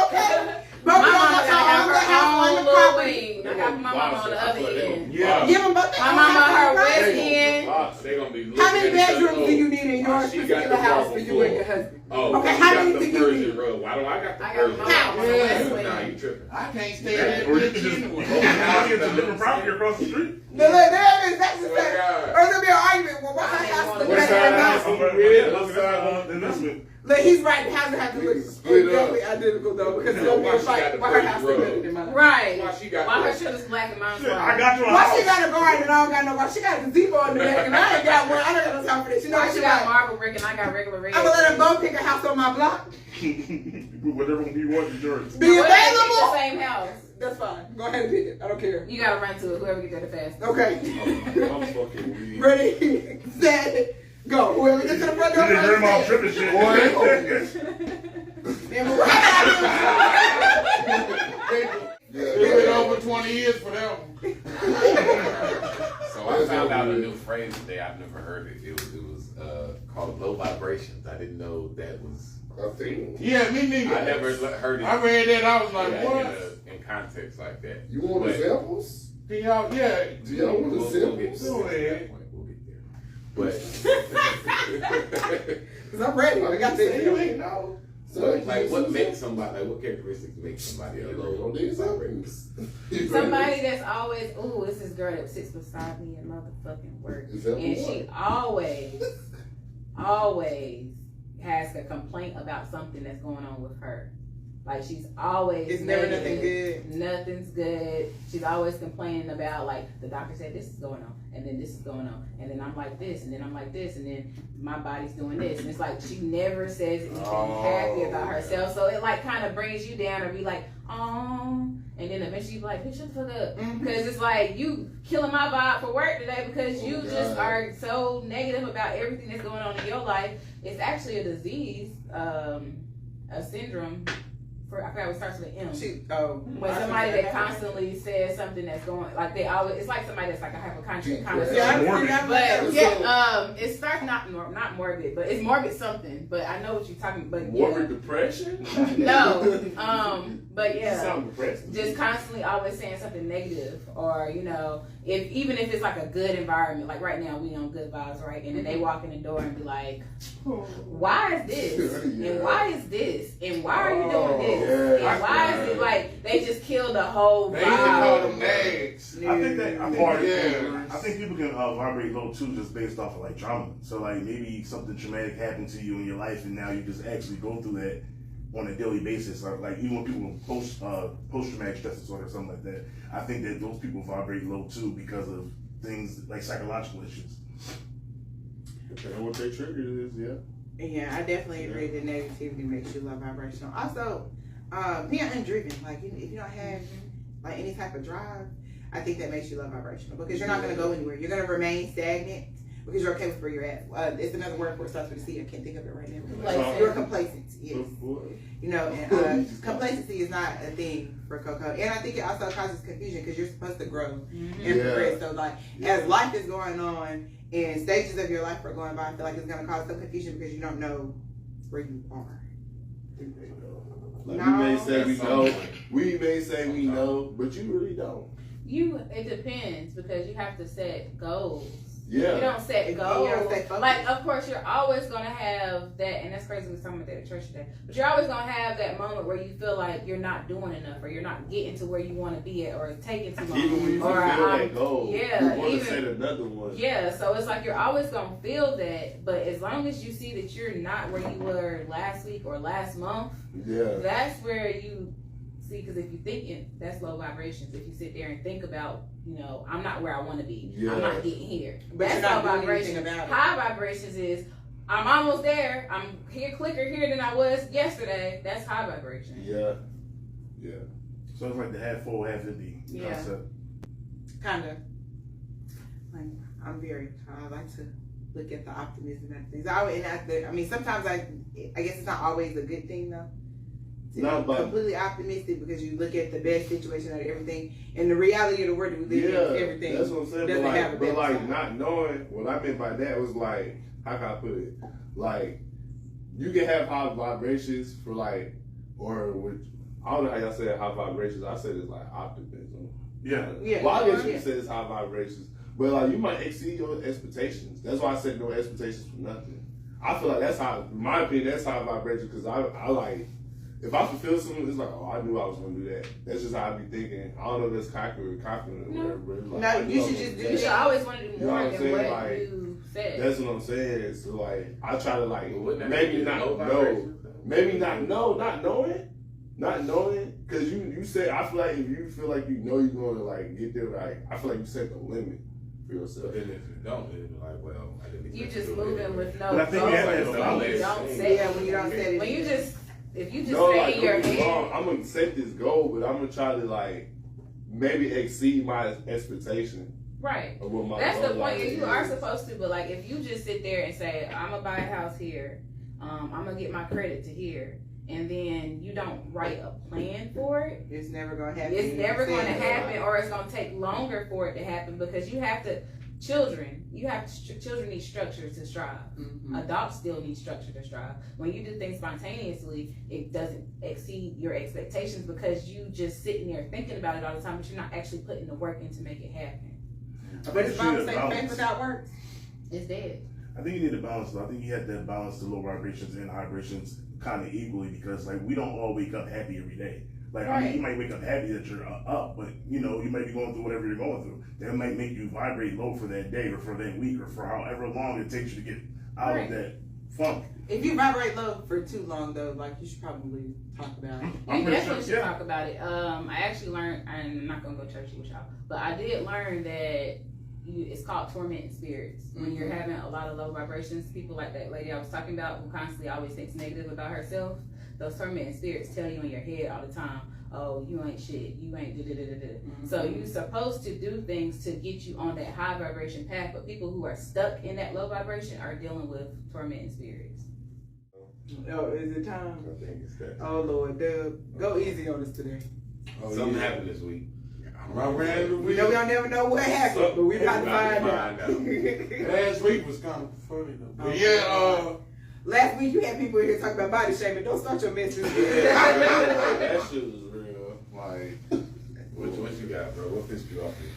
Okay. But My we mama don't got have her the house on the own little property. wing. I got my mama on the other end. Yeah. Give them both. My mama her west end. They gonna be How many looking at each other, bedrooms do you need in your she got particular the house marble for you floor. and your husband? Oh, Okay, you how got many the do you Persian need? rug. Why don't I got the I got Persian my rug? mama on the west wing. Nah, you tripping. I can't stay there. Or you can just anyway. get a different property across the street. No, there is. That's the Oh, thing. God. Or there'll be an argument. Well, why her house look What better side than of the mine? house? Investment. Look, he's right. The house have to look Split up. exactly identical though, because No, there'll be why a she got fight. the Why her Persian house look rug? better than mine? Right. Why she got Why her that? shit is black and mine's Shit, white? I got you a Why house. she got a garden and I don't got no? Why she got a gazebo in the back and I ain't got one? I don't got no time for this. You know Why what she she got got? marble brick and I got regular red? I'm gonna let them both pick a house on my block. Whatever you want, is yours. Be What if they pick the available. same house? That's fine. Go ahead and pick it. I don't care. You gotta run to it. Whoever get there the fastest. Okay. I'm fucking weak. Ready, set, go. Whoever gets to the front You door just heard him all first. tripping shit. Then what It's been over 20 years for them. So I found out a new phrase today. I've never heard it. It was called low vibrations. I didn't know that was I think. Yeah, me neither. I never heard it. I read that. I was like, what? In context like that. You want examples? Can y'all? Yeah. Do y'all want examples? We'll get there. But Cause I'm ready. I got You the ain't know. so, like, what makes somebody? Like, what characteristics make somebody a low vibrator? Somebody that's always, ooh, this is girl that sits beside me at motherfucking work, Is that and what? she always has a complaint about something that's going on with her. Like she's always It's never nothing negative. good. Nothing's good. She's always complaining about like the doctor said this is going on, and then this is going on, and then I'm like this, and then I'm like this, and then my body's doing this, and it's like she never says anything happy about herself. So it like kind of brings you down, or be like, oh, and then eventually you be like, bitch, shut the fuck up, because it's like you killing my vibe for work today because you just are so negative about everything that's going on in your life. It's actually a disease, a syndrome. I forgot what starts with an M. When somebody that constantly says something that's going, like they always, it's like somebody that's like a hypochondriac kind of it starts not morbid, but it's morbid something. But I know what you're talking about. Morbid depression? No. But yeah, sound depressing. just constantly always saying something negative, or you know, even if it's like a good environment, like right now we on good vibes, right? And then they walk in the door and be like, why is this? And why is this? And why are you doing this? And why is it like they just kill the whole They even call them vibe? names. I think that I think people can vibrate low too, just based off of like trauma. So like maybe something traumatic happened to you in your life, and now you just actually go through that on a daily basis. Like even when people post traumatic stress disorder or something like that, I think that those people vibrate low too because of things like psychological issues. Depending on what their trigger is, yeah. Yeah, I definitely agree that negativity makes you low vibrational. Also, being undriven, like if you don't have like any type of drive, I think that makes you low vibrational because you're not going to go anywhere. You're going to remain stagnant because you're okay with where you're at. It's another word for it starts with a C. I can't think of it right now. Complacent. You're complacent, yes. You know, and complacency is not a thing for Coco. And I think it also causes confusion because you're supposed to grow and progress. So like, as life is going on and stages of your life are going by, I feel like it's going to cause some confusion because you don't know where you are. Like we may say we know, but you really don't. It depends because you have to set goals. Yeah. You don't set goals. You don't set focus. Like, of course, you're always going to have that, and that's crazy we was talking about that at church today, but you're always going to have that moment where you feel like you're not doing enough, or you're not getting to where you want to be at, or it's taking too long. Even when you feel that goal, yeah, you want to set another one. Yeah, so it's like you're always going to feel that, but as long as you see that you're not where you were last week or last month, that's where you see, because if you think that's low vibrations. If you sit there and think about, you know, I'm not where I want to be. I'm not getting here. But that's you're not low doing vibrations. anything about it. High vibrations is I'm almost there. I'm quicker here than I was yesterday. That's high vibration. Yeah. So it's like the half full, half empty concept. Kind of. Like, I like to look at the optimism and things. I mean, sometimes I guess it's not always a good thing though. To be completely optimistic because you look at the best situation out of everything, and the reality of the world that we live in, everything. That's what I'm saying. But like not knowing what I meant by that was like, how can I put it? Like, you can have high vibrations for like, or which I don't know how y'all say high vibrations. I said it's like optimism. Yeah. Well, I guess you can say it's high vibrations, but like you might exceed your expectations. That's why I said no expectations for nothing. I feel like that's how, in my opinion, that's high vibration because I like. If I fulfill something, it's like, oh, I knew I was going to do that. That's just how I be thinking. I don't know if that's confident or whatever. But like, you should just do You should always want to do more than what like, you said. That's what I'm saying. So, like, I try to, like, maybe not know. Maybe not know. Not knowing. Because you said, I feel like if you feel like you know you're going to, like, get there, like, I feel like you set the limit for yourself. But then if you don't, then you're like, well, I didn't You just moving with no But I think goals. you have to When you don't set it. when you don't set it. When you just, if you just No, stay like, in your don't get me head. wrong, I'm gonna set this goal, but I'm gonna try to like maybe exceed my expectation. Right. Of what my That's goal the point. is. You are supposed to, but like if you just sit there and say, I'm gonna buy a house here, I'm gonna get my credit to here, and then you don't write a plan for it, It's never gonna happen. it's never going to happen, or it's going to take longer for it to happen because you have to children, children need structure to strive. Mm-hmm. Adults still need structure to strive. When you do things spontaneously, it doesn't exceed your expectations because you just sitting there thinking about it all the time, but you're not actually putting the work in to make it happen. But it's about to say faith without work. It's dead. I think you need a balance though. I think you have to balance the low vibrations and high vibrations kind of equally because like we don't all wake up happy every day. Like I mean, you might wake up happy that you're up, but you know you might be going through whatever you're going through. That might make you vibrate low for that day or for that week or for however long it takes you to get out of that funk. If you vibrate low for too long though, like you should probably talk about it. You definitely should talk about it. I actually learned, and I'm not gonna go churchy with y'all, but I did learn that it's called tormenting spirits. When you're having a lot of low vibrations, people like that lady I was talking about who constantly always thinks negative about herself, those tormenting spirits tell you in your head all the time, oh, you ain't shit, you ain't da-da-da-da-da. So you're supposed to do things to get you on that high vibration path, but people who are stuck in that low vibration are dealing with tormenting spirits. Oh, is it time? I think it's that. Oh Lord, Dub, go easy on us today. Something happened this week. We know y'all never know what happened, but we about to find out. Last week was kind of funny though. But last week you had people in here talking about body shaming. Don't start your mess with me. That shit was real. Like, what you got, bro? What pissed you off this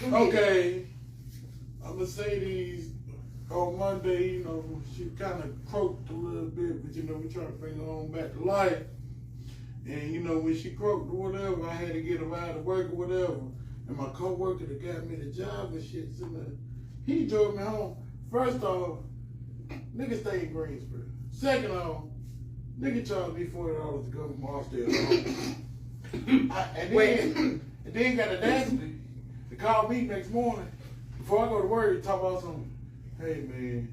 week? okay, I'm gonna say these. On Monday, you know, she kind of croaked a little bit, but you know, we trying to bring her on back to life. And you know, when she croaked or whatever, I had to get her out of work or whatever. And my coworker that got me the job and shit, so he drove me home. First off, nigga stay in Greensboro. Second off, nigga charged me $40 to go from Austin home. And then got the audacity to call me next morning before I go to work, talk about something. Hey man,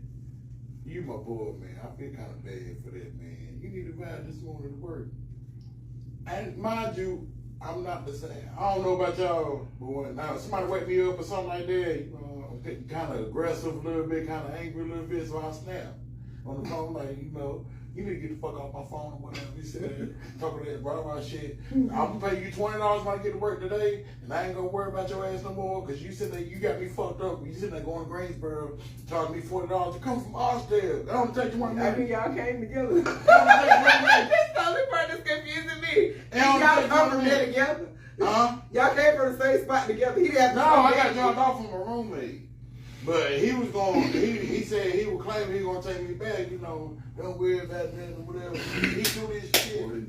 you my boy, man. I feel kind of bad for that, man. You need to ride this morning to work. And mind you, I'm not the same. I don't know about y'all, but when now somebody wake me up or something like that, you know, I'm getting kind of aggressive a little bit, kind of angry a little bit, so I snap on the phone like, you know, you need to get the fuck off my phone or whatever. He said, talking that rah-rah shit. I'm gonna pay you $20 when I get to work today, and I ain't gonna worry about your ass no more, because you said that you got me fucked up. You sitting there going to Greensboro, charging me $40 to come from Austell. That don't take you 1 minute. I mean, y'all came together. That's the only part that's confusing me. Y'all come from there together? Huh? Y'all came from the same spot together. He didn't have to I got dropped off from a roommate. But he was going, he said he was claiming he was going to take me back, you know, don't worry about that or whatever. He do this shit every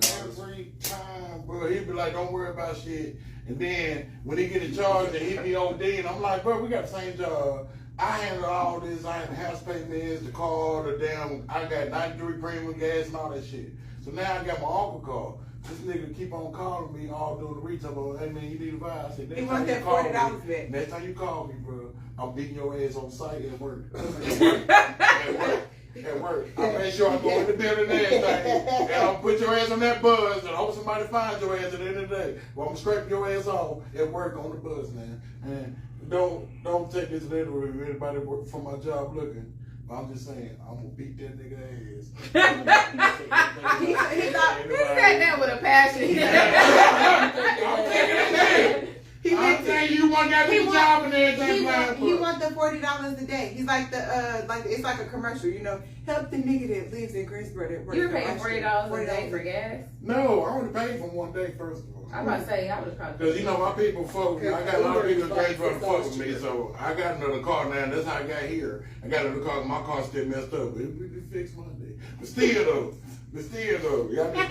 time, bro. He'd be like, don't worry about shit. And then when he get in charge and he be OD, and I'm like, bro, we got the same job. I handle all this. I have the house payments, the car, the damn, I got 93 premium gas and all that shit. So now I got my uncle car. This nigga keep on calling me all during the retail. Hey man, you need a ride. I said, he want that $40 back. Next time you call me, bro, I'm beating your ass on site at work. At work. I make sure I go in the building and everything. And I'll put your ass on that bus and I hope somebody finds your ass at the end of the day. Well, I'm scraping your ass off at work on the bus, man. And don't take this literally if anybody work for my job looking. I'm just saying, I'm gonna beat that nigga ass. He said that with a passion. I'm taking it back. I'm saying you want that big job and everything. He want the $40 a day. He's like it's like a commercial, you know. Help the nigga that lives in Greensboro that works. You were paying $40 a day for gas? No, I would have paid for 1 day first of all. I'm about to say I would have probably. Because you know my people fuck with me. I got a lot of people in Greensboro to fuck with me, so I got another car now. And that's how I got here. I got another car. My car's still messed up, but it'll be fixed one day. But still though, y'all know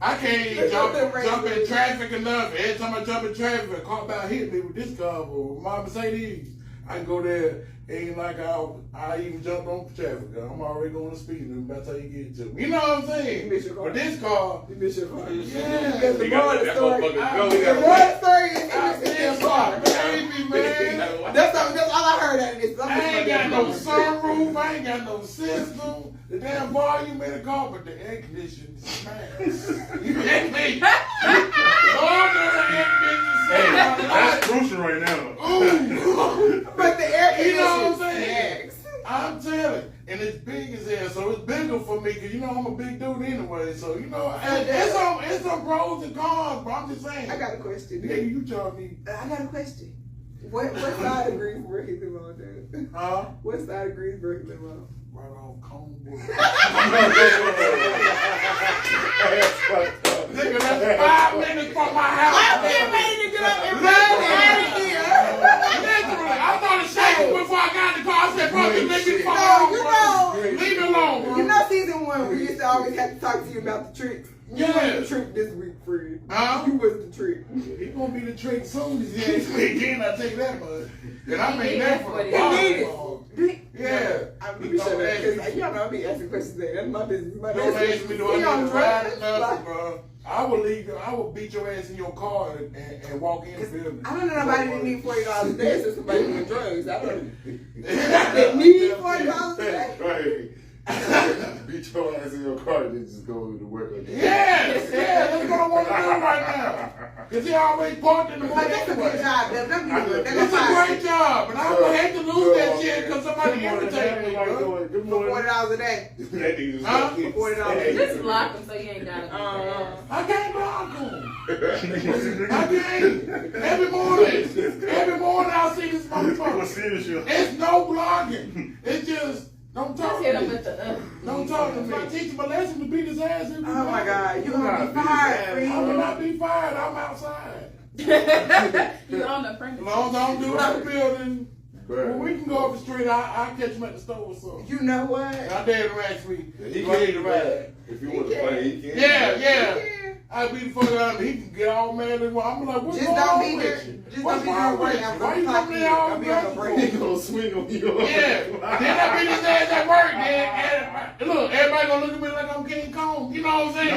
I can't even jump in traffic enough. Every time I jump in traffic, a car about hit me with this car or my Mercedes. I can go there. Ain't like I even jumped on traffic. I'm already going to speed limit by the time you get to me. You know what I'm saying? But this car, you miss your car. Yeah. Because the moral of the story is car. Baby, man. That's all I heard out of this. I ain't got no sunroof. I ain't got no system. The damn volume in the car, but the air conditioning smashed. You get me? Hey, that's crucial right now. Ooh. But the air conditioning, you know what I'm saying? I'm telling you. And it's big as hell, so it's bigger for me, because you know I'm a big dude anyway, so you know, it's some pros and cons, but I'm just saying. I got a question. Nigga, you charge me. I got a question. What side of Greensboro he live on, dude? Huh? What side of Greensboro he live on? Right on Coneboy. Nigga, that's 5 minutes from my house. I'm getting ready to get up and run out of here. Literally, I started shaking before I got in the car. I said, bro, this nigga fuck No, off, you bro. know, Leave it alone, bro. you know season 1 we used to always have to talk to you about the tricks. You Yeah. was the trick this week, Fred. Huh? You was the trick. He gonna be the trick soon as he ain't again. I take that much. And I made that for the He need it. ball. Be- Yeah. I'm be sure that because y'all know I be asking questions today. That's my business. My Don't ask me, do I He on need to ride or drugs. nothing, bro. I would beat your ass in your car and walk in the building. I don't know nobody that need $40 a day so somebody doing drugs. I don't that need $40 a day. Right. Beat your ass in your car and then just go to work on that. Yes, that's what I want to do right now. Because he always parked in the Like, morning. that's a good job, though. Don't be doing that. It's a great job, and I would hate to lose that shit because somebody irritated me, bro. Good For morning. $40 a day. That nigga just Huh? keep $40 a day. Just block them so you ain't gotta. I can't block him. I can't. Every morning I'll see this motherfucker. It's no blocking. It's just, don't talk Just to hit them me. with the. Don't talk to me. I teach him a lesson to beat his ass every Oh my day. God. You gonna be fired, I will Fred. not be fired. I'm outside. You on the As premises. long as I don't do it out the building, Right. well, we can go up the street. I'll catch him at the store or something. You know what? I dare him ask me. He do I need to can ride? if you want to play, he can. Yeah. Yeah. I beat the fuck out of him. He can get all mad and I'm like, what's Just going don't on be with there. you? Just What's don't be wrong there with right you? after Why the you clock coming in. in all Don't be on the aggressive? break. He gonna swing on you. Yeah. Then I beat his ass at work, man. And look, everybody gonna look at me like I'm King Kong. You know what I'm saying?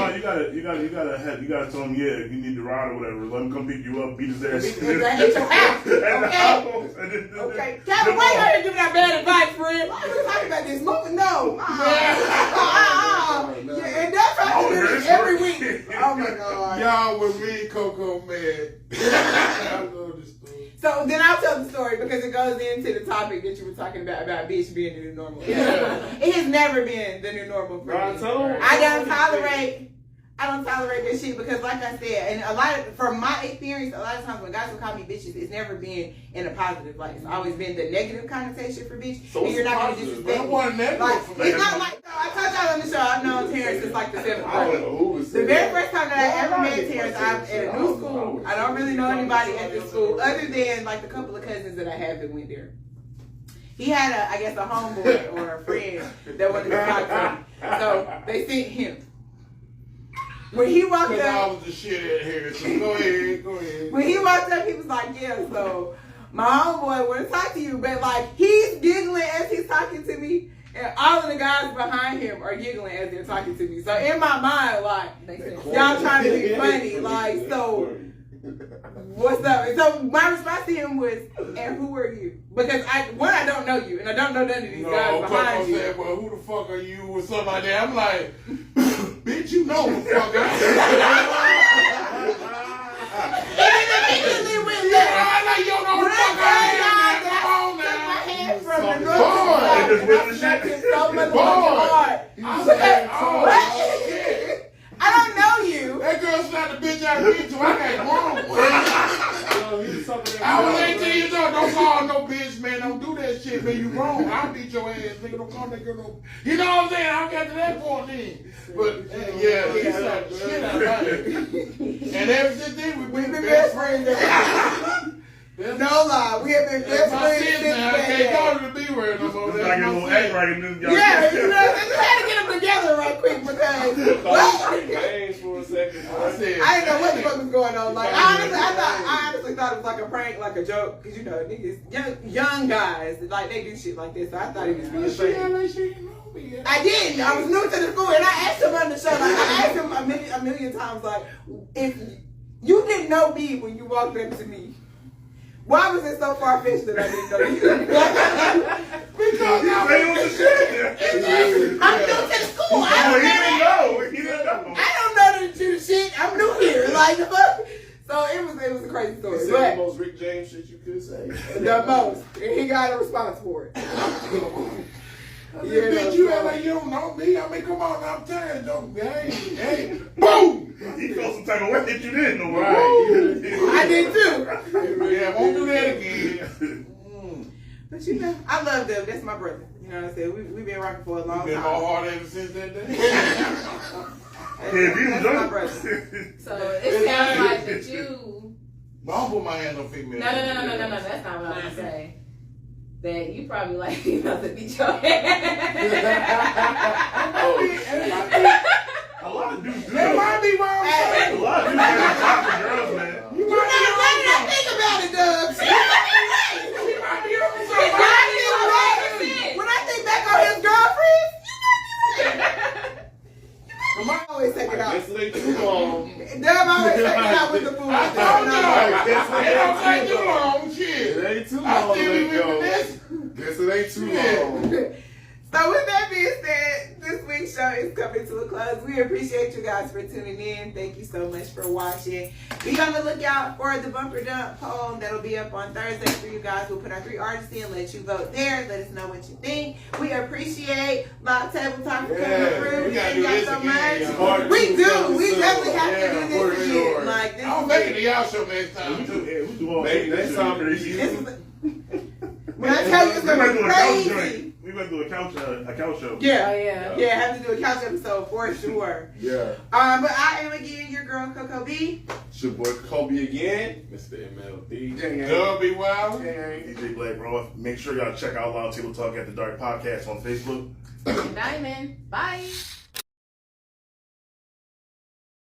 No, you gotta tell him, yeah, if you need to ride or whatever, let him come pick you up, beat his ass. Beat his ass at your house. At the Okay. house. And then- Okay. Kevin, why you out here giving that bad advice, friend? Why are you talking about this movie? No. Yeah, and that's how you do this every week. Oh my God. Y'all with me, Coco, man. I love this story. So then I'll tell the story because it goes into the topic that you were talking about bitch being the new normal. Yeah. It has never been the new normal for me. I don't tolerate that shit because, like I said, and from my experience, a lot of times when guys will call me bitches, it's never been in a positive light. It's always been the negative connotation for bitch. So and you're not going to positive, disrespect That me. wasn't negative Like, for me. it's not like, I told y'all on the show, I've known Terrence since like the 7th I don't grade. know who was The saying very that. first time that I ever met Terrence, I'm at a new school. I don't really know anybody at this school other than like the couple of cousins that I have that went there. He had a homeboy or a friend that wanted to talk to him. So they sent him. When he walked Because I up, was the shit at here. So go ahead. when he walked up, he was like, yeah, so my homeboy want to talk to you. But like, he's giggling as he's talking to me. And all of the guys behind him are giggling as they're talking to me. So in my mind, like, y'all trying to be funny. Like, so what's up? And so my response to him was, and who are you? Because I don't know you, and I don't know none of these guys behind Coco you. said, well, who the fuck are you? Or something like that. I'm like, bitch, you know who the fuck I am. Immediately went Yeah, left. I know you don't know who the fuck I am. Come on Took my now. hand from the Boy. north side, and I smacked him so motherfucking hard. I said, oh, shit. I don't know you. That girl slapped the bitch out of me too. I got wrong. I was 18 years old. Don't call no bitch, man. Don't do that shit, man. You wrong. I'll beat your ass, nigga. Don't call that girl no. You know what I'm saying? I got to that point then. But yeah, he slapped the shit out of me. And ever since then, we've been best friends. No lie, we have been best My friends sis, since man, I that can't day. call her the B word no more. Like That's a little my act sis. right in this Yeah, you know, you had to get them together right quick because what? Names for a second. I said, I didn't know what the fuck was going on. Like I honestly thought it was like a prank, like a joke, because you know niggas, young guys, like they do shit like this. So I thought he was being she had funny. like she didn't know me. I didn't. I was new to the school, and I asked him on the show. Like I asked him a million times, like if you didn't know me when you walked up to me. Why was it so far-fetched that I didn't know you? Because He was the shit. I'm new to the school. I don't know that you shit. I'm new here. Like the fuck. So it was a crazy You story. said the But most Rick James shit you could say. the most. And he got a response for it. bitch, you act like you don't know me. I mean, come on, I'm tired. Don't, hey, boom! He felt some type of way that you didn't know. I did too. Yeah, won't do that again. But you know, I love them. That's my brother. You know what I'm saying? We've been rocking for a long Been time. more hard ever since that day. That's my brother. So it sounds like that you. But I don't put my hands on females. No. That's not what I'm gonna say. That you probably like females that beat your ass. A lot of dudes do That that. might be wrong. A lot of dudes have time for girls, man. You know what I think about it, Dubs. She might be on something. When I think back on his girlfriends, you might be right. Come on. I always take it I out. guess it ain't too long. Dub always take it out with the food. I told you. It don't take too too long. Shit. It ain't too I long, still be yo. with this. Guess it ain't too long. So with that being said, this week's show is coming to a close. We appreciate you guys for tuning in. Thank you so much for watching. Be on the lookout for the Bumper Dump poll that'll be up on Thursday for you guys. We'll put our 3 artists in, let you vote there. Let us know what you think. We appreciate Lock Table Talk for coming through. We gotta Thank do y'all this so again, much. y'all. We do. We definitely have Yeah, to do this again. Like this I'm is making the y'all show next We time do, too. we do all Maybe that next shit time crazy. this is when I tell you it's We're gonna gonna be do a couch crazy. joint. We're gonna do a couch show. Yeah. Oh yeah. Yeah, have to do a couch episode for sure. Yeah. But I am again your girl Coco B. It's your boy Kobe again. Mr. MLD. Dub be wild. DJ Black Raw. Make sure y'all check out Loud Table Talk at the Dark Podcast on Facebook. Diamond. Bye.